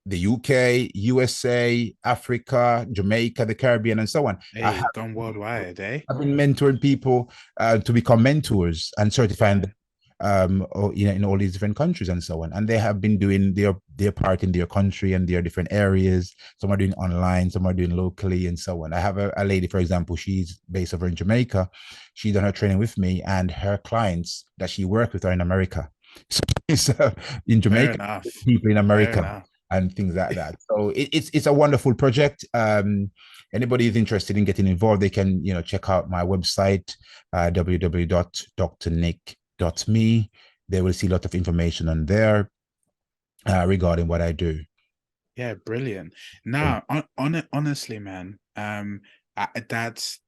the UK, USA, Africa, Jamaica, the Caribbean, and so on. Hey, gone worldwide, eh? I've been mentoring people to become mentors and certifying them, in all these different countries and so on. And they have been doing their part in their country and their different areas. Some are doing online, some are doing locally, and so on. I have a lady, for example, she's based over in Jamaica. She's done her training with me, and her clients that she worked with are in America. So it's in Jamaica, people in America. and things like that. So it's a wonderful project. Anybody is interested in getting involved, they can check out my website, www.drnick.me. They will see a lot of information on there regarding what I do. Yeah, brilliant. Now, honestly, man, that's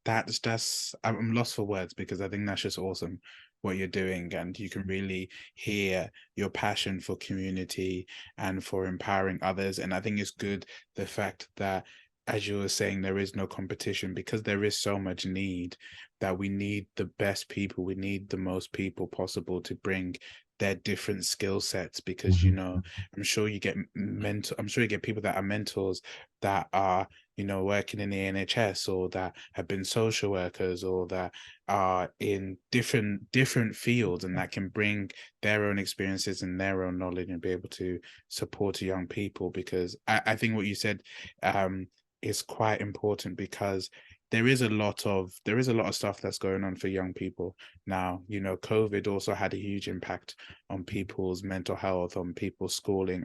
I'm lost for words because I think that's just awesome what you're doing, and you can really hear your passion for community and for empowering others. And I think it's good the fact that, as you were saying, there is no competition because there is so much need that we need the best people, we need the most people possible to bring their different skill sets because Mhm. I'm sure you get I'm sure you get people that are mentors that are, working in the NHS or that have been social workers or that are in different fields and that can bring their own experiences and their own knowledge and be able to support young people. Because I think what you said is quite important because there is a lot of stuff that's going on for young people now. COVID also had a huge impact on people's mental health, on people's schooling.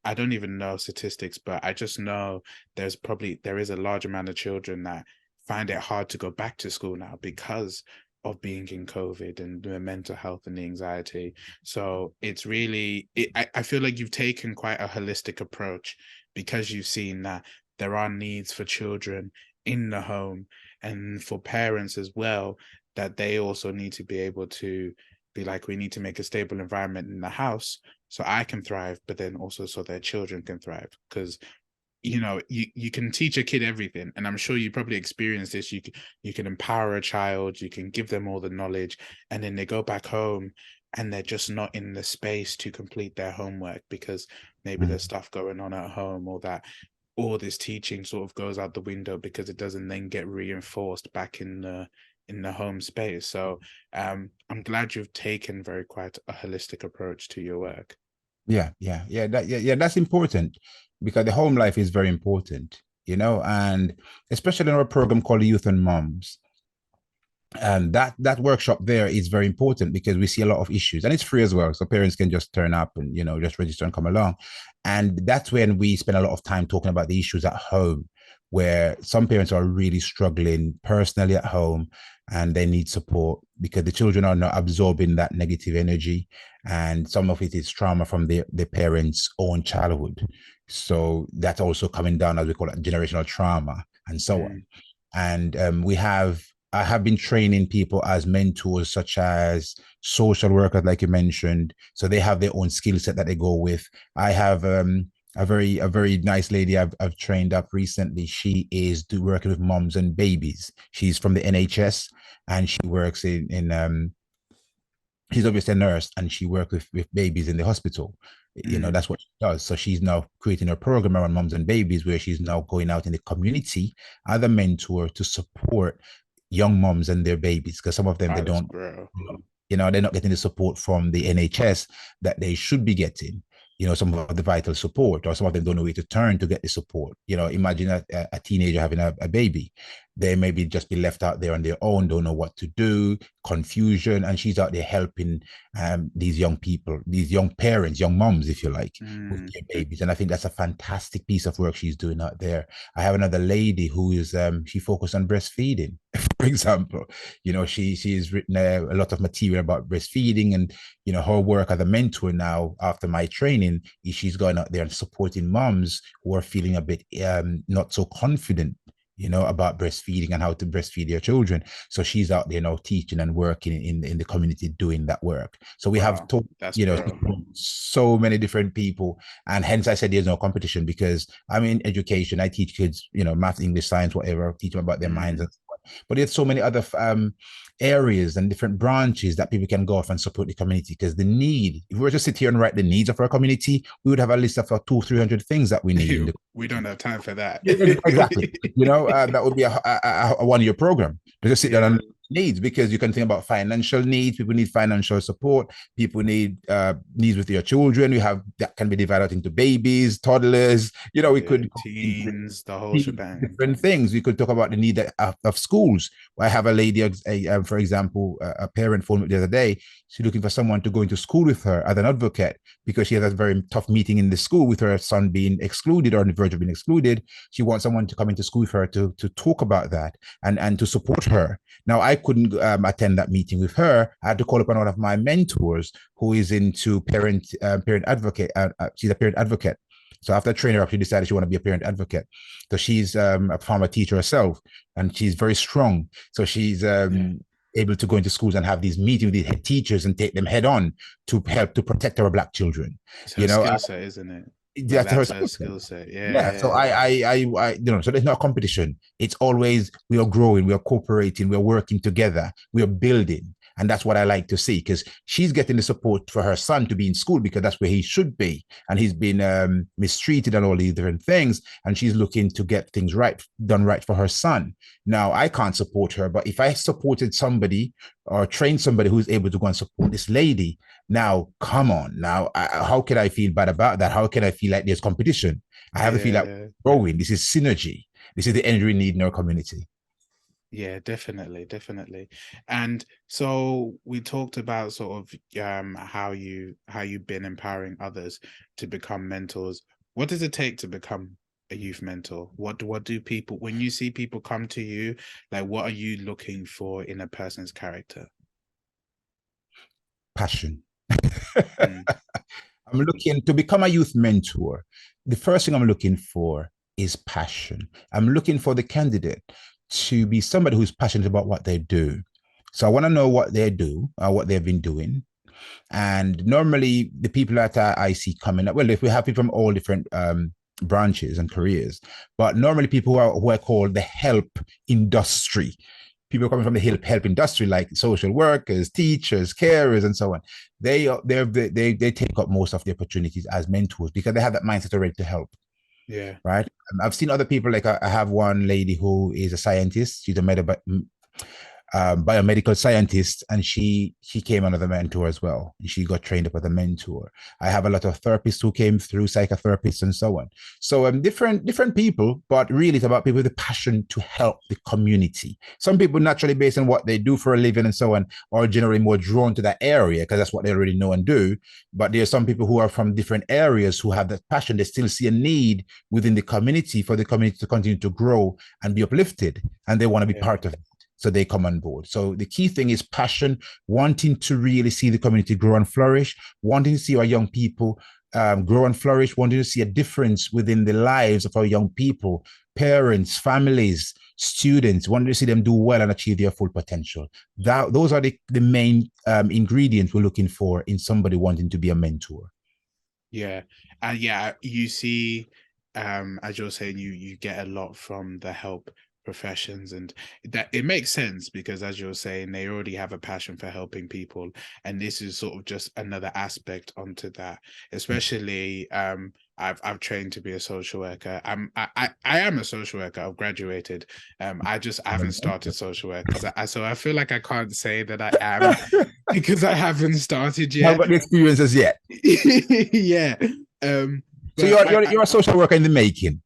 I don't even know statistics, but I just know there is a large amount of children that find it hard to go back to school now because of being in COVID and the mental health and the anxiety. So it's really, I feel like you've taken quite a holistic approach because you've seen that there are needs for children in the home and for parents as well, that they also need to be able to be like, we need to make a stable environment in the house so I can thrive, but then also so their children can thrive. Because you can teach a kid everything, and I'm sure you probably experienced this. You can empower a child, you can give them all the knowledge, and then they go back home and they're just not in the space to complete their homework because maybe there's stuff going on at home, or that all this teaching sort of goes out the window because it doesn't then get reinforced back in the home space. So I'm glad you've taken very quite a holistic approach to your work. Yeah. That's important because the home life is very important, and especially in our program called Youth and Moms. And that workshop there is very important because we see a lot of issues, and it's free as well, so parents can just turn up and just register and come along. And that's when we spend a lot of time talking about the issues at home, where some parents are really struggling personally at home and they need support because the children are not absorbing that negative energy, and some of it is trauma from the parents' own childhood. So that's also coming down, as we call it, generational trauma and so on. Mm, And I have been training people as mentors, such as social workers, like you mentioned. So they have their own skill set that they go with. I have a very nice lady I've trained up recently. She is working with moms and babies. She's from the NHS, and she works in she's obviously a nurse, and she works with babies in the hospital. mm, That's what she does. So she's now creating a program around moms and babies where she's now going out in the community as a mentor to support young moms and their babies, because some of them, they oh, that's don't, bro. they're not getting the support from the NHS that they should be getting. Some of the vital support, or some of them don't know where to turn to get the support. Imagine a teenager having a baby. They maybe just be left out there on their own, don't know what to do, confusion, and she's out there helping these young people, these young parents, young moms, if you like, with Mm, their babies. And I think that's a fantastic piece of work she's doing out there. I have another lady who is she focused on breastfeeding, for example. She's written a lot of material about breastfeeding, and her work as a mentor now after my training is she's going out there and supporting moms who are feeling a bit not so confident about breastfeeding and how to breastfeed their children. So she's out there now teaching and working in the community doing that work. So we have wow, taught, that's bro. so many different people. And hence I said there's no competition, because I'm in education. I teach kids, math, English, science, whatever, teach them about their minds Mm. and so on. But there's so many other areas and different branches that people can go off and support the community, because the need, if we were to sit here and write the needs of our community, we would have a list of 200-300 things that we need in the We don't have time for that. exactly. That would be a 1-year program to just sit down Yeah. and needs, because you can think about financial needs. People need financial support. People need needs with your children. You have that can be divided into babies, toddlers. We Yeah, could go into teens, the whole shebang. different things. We could talk about the need of schools. I have a lady, for example, a parent phoned me the other day. She's looking for someone to go into school with her as an advocate because she has a very tough meeting in the school with her son being excluded or on the verge of being excluded. She wants someone to come into school with her to talk about that and to support her. Now, I couldn't attend that meeting with her. I had to call upon one of my mentors who is into parent advocate. She's a parent advocate. So after training her up, she decided she want to be a parent advocate. So she's a former teacher herself, and she's very strong. So she's Yeah. able to go into schools and have these meetings with these head teachers and take them head on to help to protect our Black children. It's her You know, skill set, isn't it? Like that's her that's her skill set. skill set. Yeah, Yeah. So yeah, so there's no competition. It's always we are growing, we are cooperating, we are working together, we are building. And that's what I like to see, because she's getting the support for her son to be in school because that's where he should be. And he's been mistreated and all these different things. And she's looking to get things done right for her son. Now, I can't support her, but if I supported somebody or trained somebody who's able to go and support this lady, now, come on. Now, how can I feel bad about that? How can I feel like there's competition? I have to feel like yeah. growing. This is synergy. This is the energy we need in our community. Yeah, definitely, definitely. And so we talked about sort of how you've been empowering others to become mentors. What does it take to become a youth mentor? What do people, when you see people come to you, like what are you looking for in a person's character? Passion. Mm, I'm looking to become a youth mentor. The first thing I'm looking for is passion. I'm looking for the candidate to be somebody who's passionate about what they do. So I want to know what they do, what they've been doing. And normally, the people that I see coming up, well, if we have people from all different branches and careers, but normally people who are called the help industry. People coming from the help industry, like social workers, teachers, carers, and so on. They take up most of the opportunities as mentors because they have that mindset already to help, yeah. right? I've seen other people, like I have one lady who is a scientist. She's a biomedical scientist, and she came under the mentor as well. She got trained up as a mentor. I have a lot of therapists who came through, psychotherapists and so on. So different people, but really it's about people with a passion to help the community. Some people naturally, based on what they do for a living and so on, are generally more drawn to that area because that's what they already know and do. But there are some people who are from different areas who have that passion. They still see a need within the community for the community to continue to grow and be uplifted, and they want to be Yeah. part of it, so they come on board. So the key thing is passion, wanting to really see the community grow and flourish, wanting to see our young people grow and flourish, wanting to see a difference within the lives of our young people, parents, families, students, wanting to see them do well and achieve their full potential. Those are the main ingredients we're looking for in somebody wanting to be a mentor. Yeah. And yeah, you see, as you're saying, you get a lot from the help professions, and that it makes sense because as you're saying, they already have a passion for helping people. And this is sort of just another aspect onto that, especially I've trained to be a social worker. I am a social worker. I've graduated. I haven't started social work because so I feel like I can't say that I am because I haven't started You haven't yet. got the experiences yet. Yeah. So But you're a social worker in the making.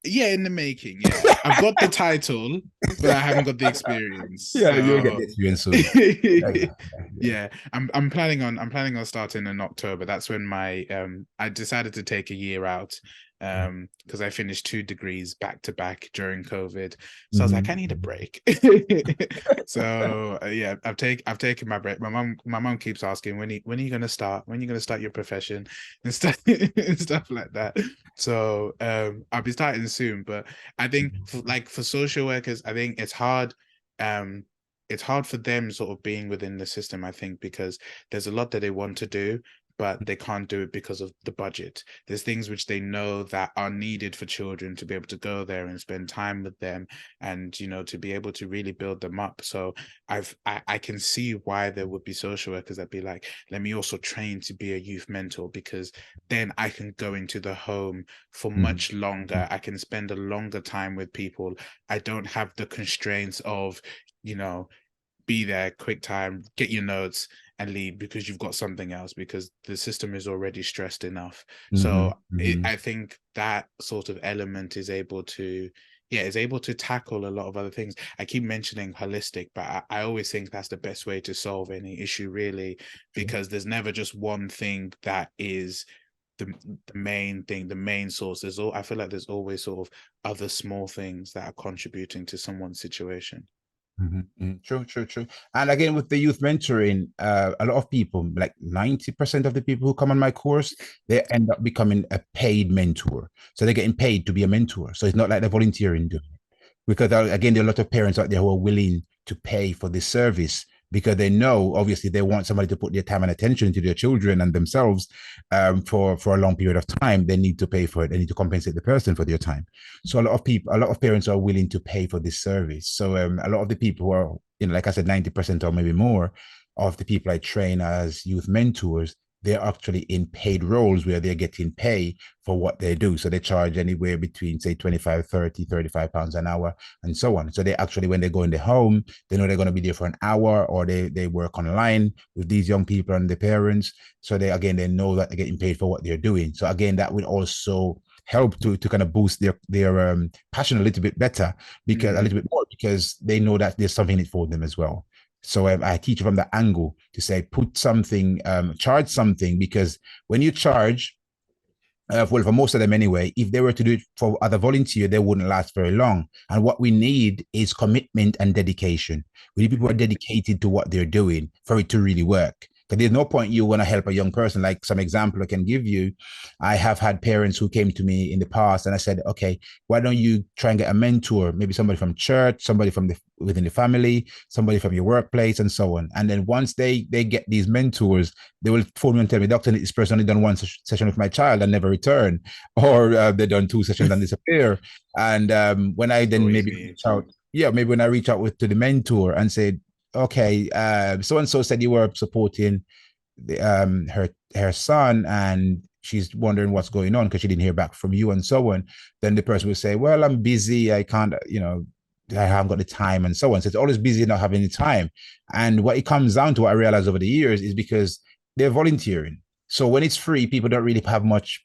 yeah, in the making, yeah. I've got the title, but I haven't got the experience. Yeah, you'll get So the experience soon. yeah, I'm planning on starting in October. That's when my I decided to take a year out because I finished 2 degrees back to back during COVID. So I was like, I need a break. So yeah, I've taken my break. My mom keeps asking when are you gonna start? When are you gonna start your profession and stuff and stuff like that. So I'll be starting soon. But I think for social workers, I think um it's hard for them sort of being within the system, I think, because there's a lot that they want to do, but they can't do it because of the budget. There's things which they know that are needed for children to be able to go there and spend time with them and, to be able to really build them up. So I can see why there would be social workers that be like, let me also train to be a youth mentor, because then I can go into the home for much longer. I can spend a longer time with people. I don't have the constraints of, you know, be there, quick time, get your notes and leave because you've got something else, because the system is already stressed enough. Mm-hmm, So mm-hmm. I think that sort of element is able to, yeah, is able to tackle a lot of other things. I keep mentioning holistic, but I always think that's the best way to solve any issue, really, True. because there's never just one thing that is the main thing, the main source. I feel like there's always sort of other small things that are contributing to someone's situation. Mhm, mhm. True, true, true. And again, with the youth mentoring, a lot of people, like 90% of the people who come on my course, they end up becoming a paid mentor. So they're getting paid to be a mentor. So it's not like they're volunteering doing it. Because again, there are a lot of parents out there who are willing to pay for this service because they know, obviously, they want somebody to put their time and attention to their children and themselves for a long period of time. They need to pay for it. They need to compensate the person for their time. So a lot of parents are willing to pay for this service. So a lot of the people who are, like I said, 90% or maybe more of the people I train as youth mentors, they're actually in paid roles where they're getting pay for what they do. So they charge anywhere between, say, 25, 30, 35 pounds an hour and so on. So they actually, when they go in the home, they know they're going to be there for an hour, or they work online with these young people and the parents. So they know that they're getting paid for what they're doing. So again, that will also help to kind of boost their passion a little bit better, because a Mm, little bit more, because they know that there's something in it for them as well. So I teach from the angle to say, put something, charge something, because when you charge, well, for most of them anyway, if they were to do it for other volunteer, they wouldn't last very long. And what we need is commitment and dedication. We need people who are mm, dedicated to what they're doing for it to really work. Because there's no point you want to help a young person. Like some example I can give you, I have had parents who came to me in the past, and I said, okay, why don't you try and get a mentor, maybe somebody from church, somebody from within the family, somebody from your workplace, and so on. And then once they get these mentors, they will phone me and tell me, Doctor, this person only done one session with my child and never return, or they've done two sessions and disappear. And when I then always maybe me. reach out, yeah, maybe when I reach out to the mentor and say, okay, so and so said you were supporting her son, and she's wondering what's going on because she didn't hear back from you and so on. Then the person will say, well, I'm busy, I can't, I haven't got the time and so on. So it's always busy, not having the time. And what it comes down to, what I realized over the years, is because they're volunteering. So when it's free, people don't really have much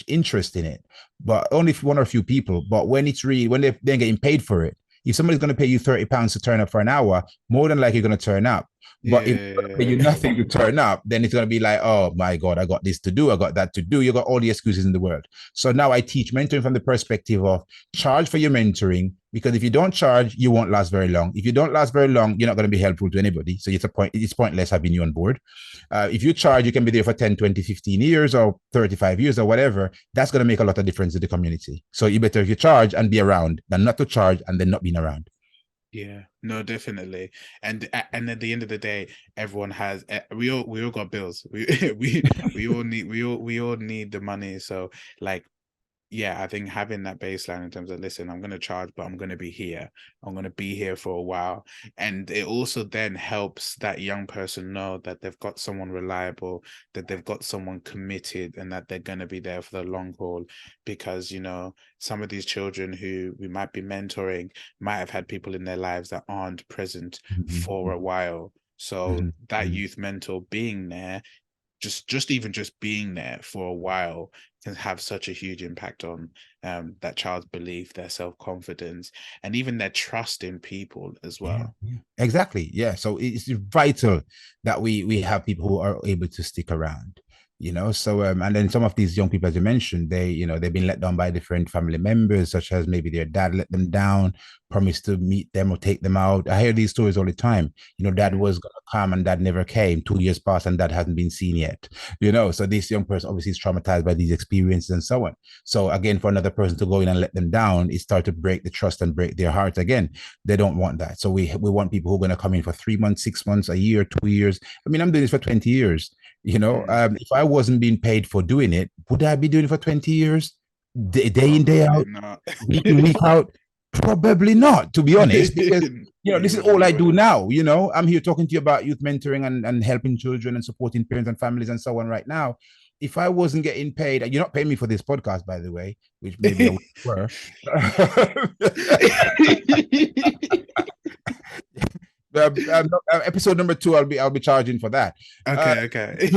interest in it, but only one or a few people. But when it's really, when they're getting paid for it, if somebody's going to pay you £30 to turn up for an hour, more than likely you're going to turn up. But if they pay you Yeah. nothing to turn up, then it's going to be like, oh my God, I got this to do, I got that to do. You got all the excuses in the world. So now I teach mentoring from the perspective of charge for your mentoring, because if you don't charge, you won't last very long. If you don't last very long, you're not going to be helpful to anybody. So it's pointless having you on board. If you charge, you can be there for 10, 20, 15 years or 35 years or whatever. That's going to make a lot of difference to the community. So you better, if you charge and be around, than not to charge and then not being around. Yeah, no, definitely. And at the end of the day, everyone has we all got bills. We all need the money. So like, yeah, I think having that baseline in terms of, listen, I'm going to charge, but I'm going to be here. I'm going to be here for a while. And it also then helps that young person know that they've got someone reliable, that they've got someone committed, and that they're going to be there for the long haul. Because, some of these children who we might be mentoring might have had people in their lives that aren't present for a Mm-hmm. while. So that Mm-hmm. youth mentor being there, just being there for a while, can have such a huge impact on that child's belief, their self-confidence, and even their trust in people as Yeah, well. yeah, exactly. Yeah. So it's vital that we have people who are able to stick around, So and then some of these young people, as you mentioned, they've been let down by different family members, such as maybe their dad let them down, promised to meet them or take them out. I hear these stories all the time. Dad Mm, was gonna come and dad never came. 2 years passed and dad hasn't been seen yet. So this young person obviously is traumatized by these experiences and so on. So again, for another person to go in and let them down, it starts to break the trust and break their hearts again. They don't want that. So we want people who are going to come in for 3 months, 6 months, a year, 2 years. I mean, I'm doing this for 20 years. mm. If I wasn't being paid for doing it, would I be doing it for 20 years? Day in, day Probably out, not. week in, week out? Probably not, to be honest, because You this is all wouldn't. I do now. I'm here talking to you about youth mentoring and helping children and supporting parents and families and so on right now. If I wasn't getting paid, you're not paying me for this podcast, by the way, which maybe I were. episode number 2, I'll be charging for that. Okay, okay.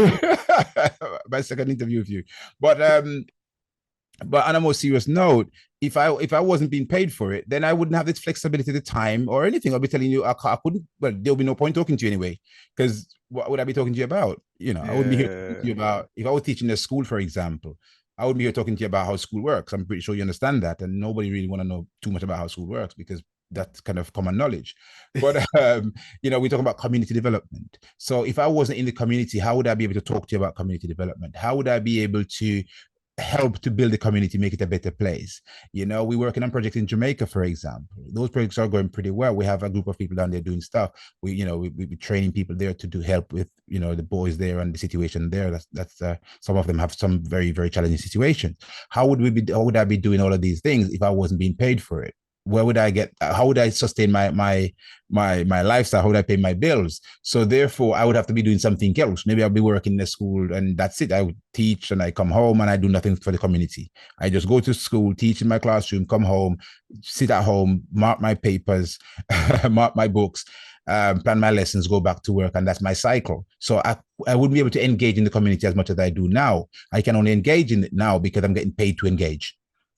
My second interview with you. But on a more serious note, if I wasn't being paid for it, then I wouldn't have this flexibility, the time, or anything. I'll be telling you I couldn't. Well, there'll be no point talking to you anyway, because what would I be talking to you about? I wouldn't be here talking to you Yeah. about, if I was teaching a school, for example. I wouldn't be here talking to you about how school works. I'm pretty sure you understand that, and nobody really want to know too much about how school works because that's kind of common knowledge. But we talk about community development. So if I wasn't in the community, how would I be able to talk to you about community development? How would I be able to help to build the community, make it a better place? We're working on projects in Jamaica, for example. Those projects are going pretty well. We have a group of people down there doing stuff. We training people there to do help with the boys there and the situation there. That's some of them have some very, very challenging situations. How would I be doing all of these things if I wasn't being paid for it? Where would I get? How would I sustain my lifestyle? How would I pay my bills? So therefore, I would have to be doing something else. Maybe I'll be working in a school, and that's it. I would teach, and I come home, and I do nothing for the community. I just go to school, teach in my classroom, come home, sit at home, mark my papers, mark my books, plan my lessons, go back to work, and that's my cycle. So I wouldn't be able to engage in the community as much as I do now. I can only engage in it now because I'm getting paid to engage.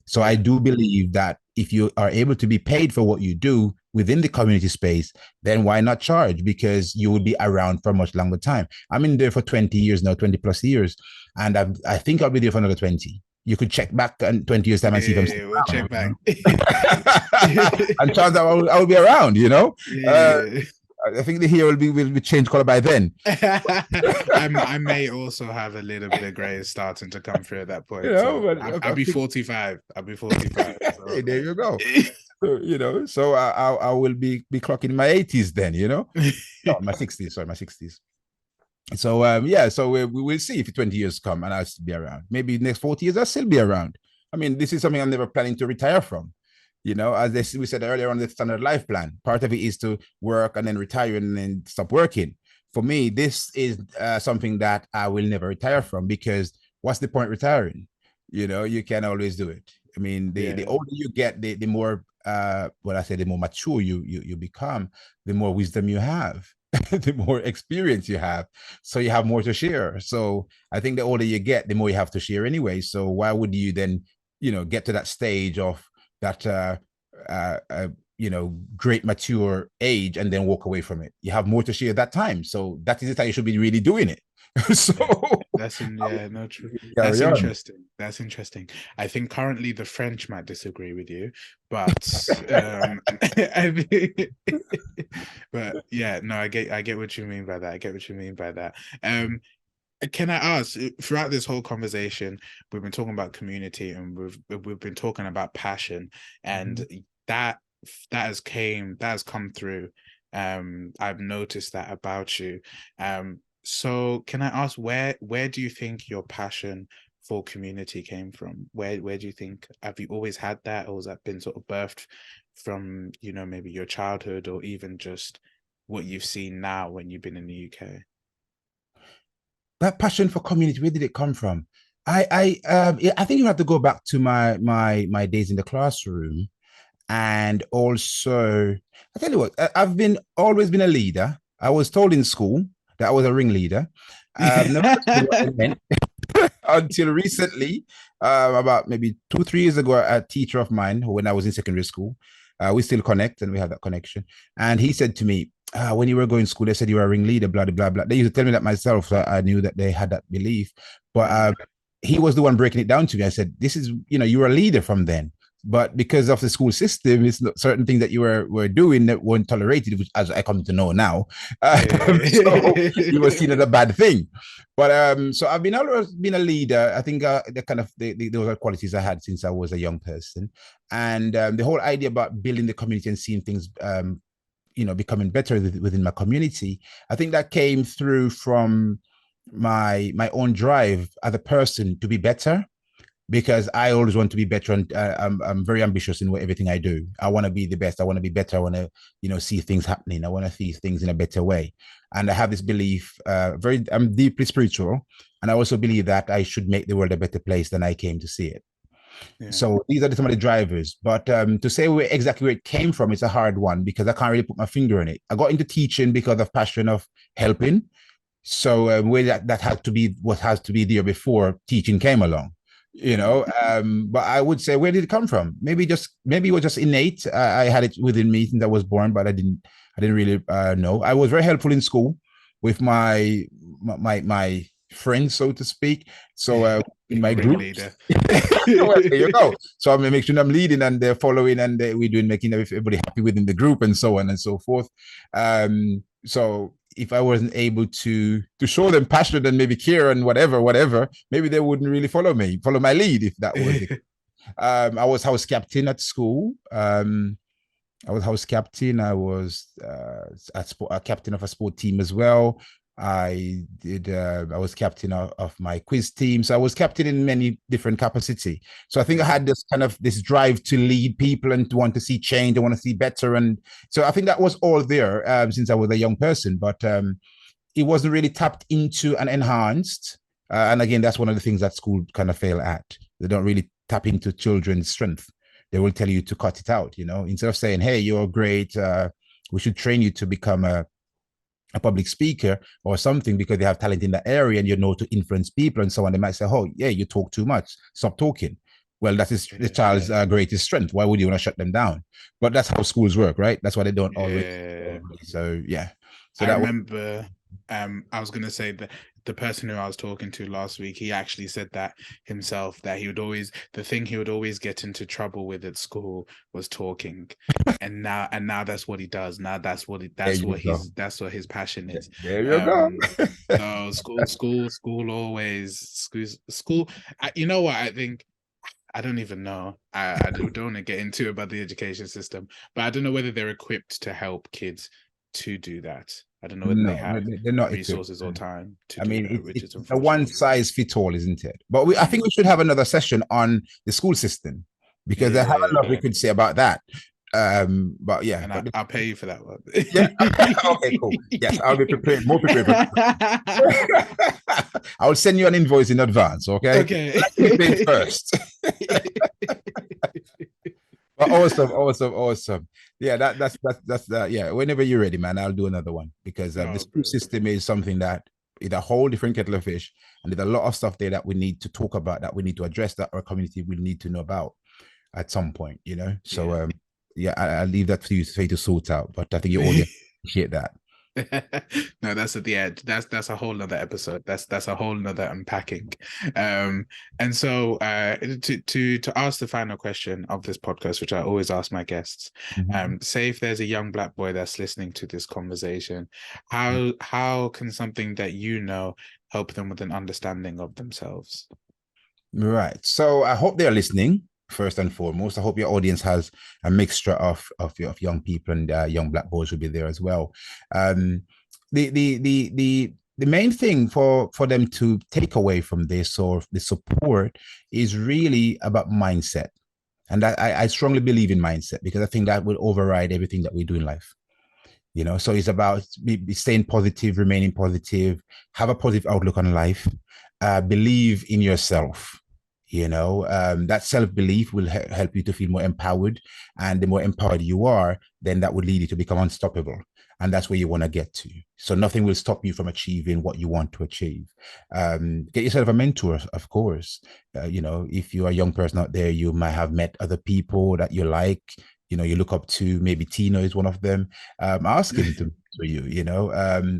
So I do believe that if you are able to be paid for what you do within the community space, then why not charge? Because you will be around for a much longer time. I'm in there for 20 years now, 20 plus years, and I think I'll be there for another 20. You could check back in 20 years time and see if I'm still We'll check back. and chance I will be around, Yeah. I think the hair will be changed color by then. I may also have a little bit of gray starting to come through at that point. I'll be 45. I'll be 45. So. Hey, there you go. So I will be clocking my 80s then. No, my 60s. Sorry, my 60s. So so we will see if 20 years come and I'll still be around. Maybe next 40 years I'll still be around. I mean, this is something I'm never planning to retire from. As we said earlier on the standard life plan, part of it is to work and then retire and then stop working. For me, this is something that I will never retire from, because what's the point retiring? You can always do it. I mean, the older you get, the more, the more mature you become, the more wisdom you have, the more experience you have. So you have more to share. So I think the older you get, the more you have to share anyway. So why would you then, get to that stage of that great mature age and then walk away from it? You have more to share that time. So that is the time you should be really doing it. So that's true. That's interesting. That's interesting. I think currently the French might disagree with you, but but yeah, no, I get what you mean by that. Can I ask, throughout this whole conversation, we've been talking about community and we've been talking about passion, and that has come through. I've noticed that about you. So can I ask, where do you think your passion for community came from? Where do you think, have you always had that, or has that been sort of birthed from, maybe your childhood, or even just what you've seen now when you've been in the UK? That passion for community, where did it come from? I think you have to go back to my days in the classroom, and also I tell you what, I've always been a leader. I was told in school that I was a ringleader. Never until recently, about maybe 2-3 years ago, a teacher of mine, when I was in secondary school, we still connect and we have that connection, and he said to me, when you were going to school, they said you were a ringleader, blah, blah, blah. They used to tell me that myself, so I knew that they had that belief. But he was the one breaking it down to me. I said, this is, you were a leader from then. But because of the school system, it's not certain things that you were doing that weren't tolerated, which, as I come to know now, so you were seen as a bad thing. But so I've always been a leader. I think those are qualities I had since I was a young person. And the whole idea about building the community and seeing things becoming better within my community, I think that came through from my own drive as a person to be better, because I always want to be better, and I'm very ambitious in everything I do. I want to be the best. I want to be better. I want to see things happening. I want to see things in a better way. And I have this belief, I'm deeply spiritual, and I also believe that I should make the world a better place than I came to see it. Yeah. So these are some of the drivers. But to say exactly where it came from, it's a hard one because I can't really put my finger on it. I got into teaching because of passion of helping. So where that had to be what has to be there before teaching came along, you know. But I would say, where did it come from? Maybe it was just innate. I had it within me since I was born, but I didn't really know. I was very helpful in school with my friends, so to speak. So in my group. Ringleader. Well, there you go. So I'm making sure I'm leading and they're following and we're doing making everybody happy within the group and so on and so forth. So if I wasn't able to show them passion and maybe care and whatever, maybe they wouldn't really follow my lead if that was it. I was house captain at school. I was house captain. I was a captain of a sport team as well. I did. I was captain of my quiz team. So I was captain in many different capacity. So I think I had this kind of this drive to lead people and to want to see change. I want to see better, and so I think that was all there since I was a young person. But it wasn't really tapped into and enhanced. And again, that's one of the things that school kind of fail at. They don't really tap into children's strength. They will tell you to cut it out, instead of saying, hey, you're great. We should train you to become a public speaker or something because they have talent in that area and to influence people and so on. They might say, oh, yeah, you talk too much. Stop talking. Well, that is the child's greatest strength. Why would you want to shut them down? But that's how schools work, right? That's why they don't always. So, yeah. So I remember I was going to say that the person who I was talking to last week, he actually said that himself, that the thing he would always get into trouble with at school was talking. and now that's what he does. Now that's what his passion is. There you go. So school always school. You know what? I think I don't even know. I don't want to get into about the education system, but I don't know whether they're equipped to help kids to do that. I don't know whether they have they're not resources or time to do that, which is a one size fits all, isn't it? But I think we should have another session on the school system because I have a lot we could say about that. But yeah, and I'll pay you for that one. Yeah. Okay, cool. Yes, I'll be prepared, more prepared. I'll send you an invoice in advance. Okay. Okay. First. But awesome. Yeah, that's yeah. Whenever you're ready, man, I'll do another one because the school system is something that is a whole different kettle of fish, and there's a lot of stuff there that we need to talk about, that we need to address, that our community will need to know about at some point. So I'll leave that for you to sort out. But I think you all appreciate that. No, that's at the end. That's a whole nother episode. That's a whole nother unpacking. And so to ask the final question of this podcast, which I always ask my guests, say if there's a young Black boy that's listening to this conversation, how can something that help them with an understanding of themselves? Right. So I hope they're listening. First and foremost, I hope your audience has a mixture of young people, and young Black boys will be there as well. The main thing for them to take away from this, or the support, is really about mindset. And I strongly believe in mindset because I think that will override everything that we do in life. So it's about staying positive, remaining positive, have a positive outlook on life, believe in yourself. That self-belief will help you to feel more empowered, and the more empowered you are, then that would lead you to become unstoppable, and that's where you want to get to. So nothing will stop you from achieving what you want to achieve. Get yourself a mentor, of course. If you're a young person out there, you might have met other people that you like, you look up to. Maybe Tino is one of them. Ask him to for you.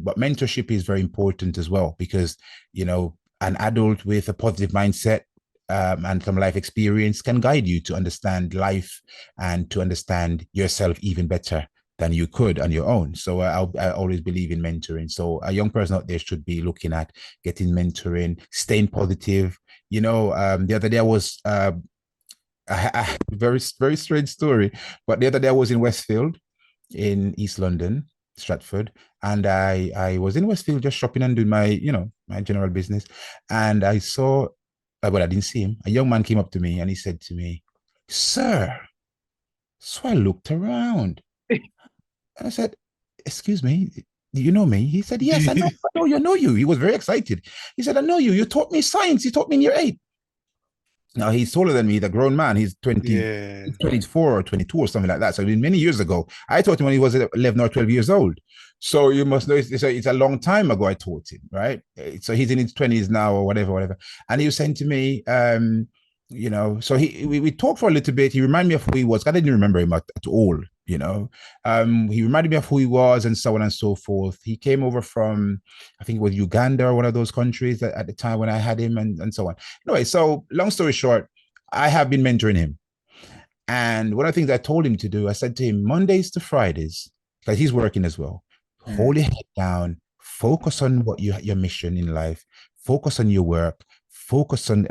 But mentorship is very important as well, because an adult with a positive mindset and some life experience can guide you to understand life and to understand yourself even better than you could on your own. So I always believe in mentoring. So a young person out there should be looking at getting mentoring, staying positive. The other day I was a very, very strange story, but the other day I was in Westfield in East London, Stratford, and I was in Westfield just shopping and doing my general business, and I saw, but I didn't see him. A young man came up to me and he said to me, "Sir." So I looked around and I said, "Excuse me, do you know me?" He said, "Yes, I know you. He was very excited. He said, "I know you. You taught me science. You taught me in year 8." Now he's taller than me. He's a grown man. He's Yeah. 24 or 22 or something like that. So many years ago, I taught him when he was 11 or 12 years old. So you must know it's a long time ago I taught him, right? So he's in his 20s now or whatever. And he was saying to me, so we talked for a little bit. He reminded me of who he was. I didn't remember him at all, you know. He reminded me of who he was and so on and so forth. He came over from, I think it was Uganda or one of those countries at the time when I had him and so on. Anyway, so long story short, I have been mentoring him. And one of the things I told him to do, I said to him, Mondays to Fridays, because he's working as well, hold your head down, focus on what your mission in life, focus on your work, focus on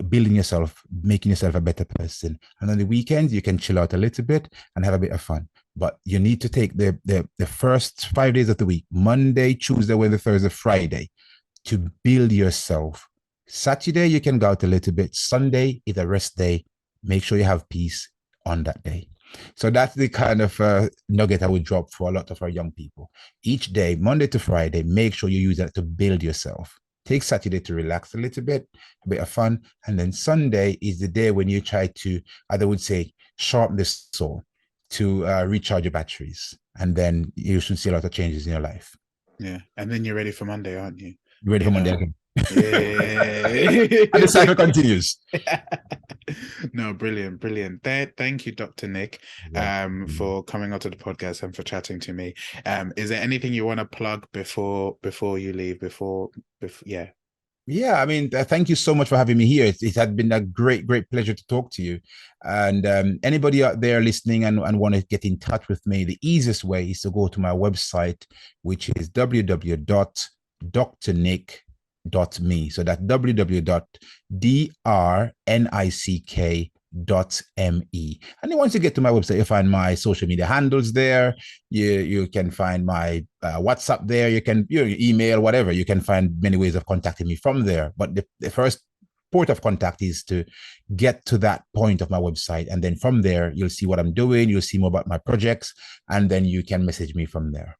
building yourself, making yourself a better person. And on the weekends, you can chill out a little bit and have a bit of fun. But you need to take the first 5 days of the week, Monday, Tuesday, Wednesday, Thursday, Friday, to build yourself. Saturday, you can go out a little bit. Sunday is a rest day. Make sure you have peace on that day. So that's the kind of nugget I would drop for a lot of our young people. Each day, Monday to Friday, make sure you use that to build yourself. Take Saturday to relax a little bit, a bit of fun. And then Sunday is the day when you try to, I would say, sharpen the soul to recharge your batteries. And then you should see a lot of changes in your life. Yeah. And then you're ready for Monday, aren't you? You're ready for Monday again. Yeah. And the cycle continues. No, brilliant. Thank you, Dr. Nick, for coming onto the podcast and for chatting to me. Is there anything you want to plug before you leave? Yeah. Yeah, I mean, thank you so much for having me here. It had been a great pleasure to talk to you. And anybody out there listening and want to get in touch with me, the easiest way is to go to my website, which is www.drnick.me. So that's www.drnick.me. And then once you get to my website, you find my social media handles there. You can find my WhatsApp there. You can your email, whatever. You can find many ways of contacting me from there. But the first port of contact is to get to that point of my website. And then from there, you'll see what I'm doing. You'll see more about my projects. And then you can message me from there.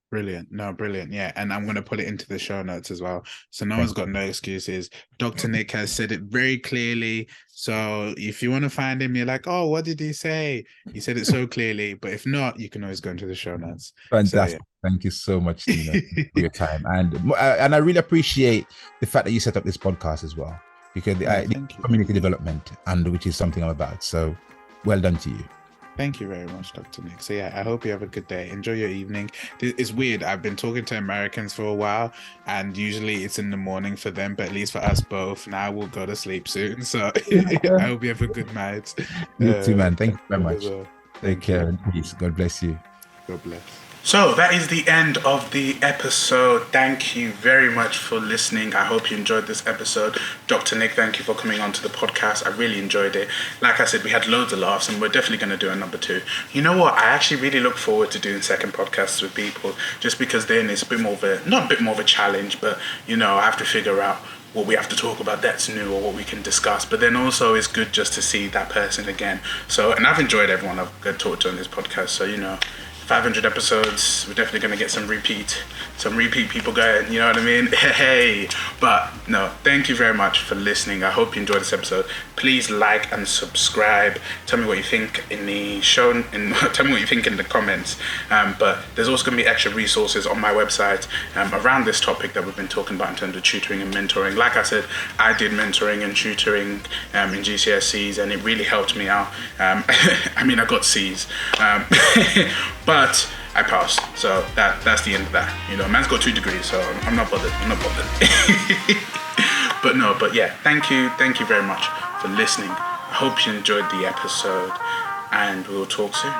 Brilliant. No, brilliant. Yeah. And I'm going to put it into the show notes as well. So no one's got no excuses. Dr. Nick has said it very clearly. So if you want to find him, you're like, oh, what did he say? He said it so clearly. But if not, you can always go into the show notes. Fantastic. So, yeah. Thank you so much, Tina, for your time. And I really appreciate the fact that you set up this podcast as well, because community development, and which is something I'm about. So well done to you. Thank you very much, Dr. Nick. So yeah, I hope you have a good day. Enjoy your evening. It's weird. I've been talking to Americans for a while, and usually it's in the morning for them, but at least for us both, now we'll go to sleep soon. So I hope you have a good night. You too, man. Thank you very much. Take care and peace. God bless you. God bless. So that is the end of the episode. Thank you very much for listening. I hope you enjoyed this episode. Dr. Nick, thank you for coming on to the podcast. I really enjoyed it. Like I said, we had loads of laughs, and we're definitely going to do a number 2. You know what? I actually really look forward to doing second podcasts with people, just because then it's a bit more of a challenge, but I have to figure out what we have to talk about that's new or what we can discuss. But then also it's good just to see that person again. So, and I've enjoyed everyone I've talked to on this podcast. So, 500 episodes, we're definitely going to get some repeat people going, you know what I mean? Hey, but no, thank you very much for listening. I hope you enjoyed this episode. Please like and subscribe. Tell me what you think in the show, and tell me what you think in the comments. But there's also going to be extra resources on my website around this topic that we've been talking about in terms of tutoring and mentoring. Like I said, I did mentoring and tutoring in GCSEs, and it really helped me out. I mean, I got C's, but I passed, so that's the end of that. Man's got 2 degrees, so I'm not bothered. But yeah, thank you very much for listening. I hope you enjoyed the episode, and we'll talk soon.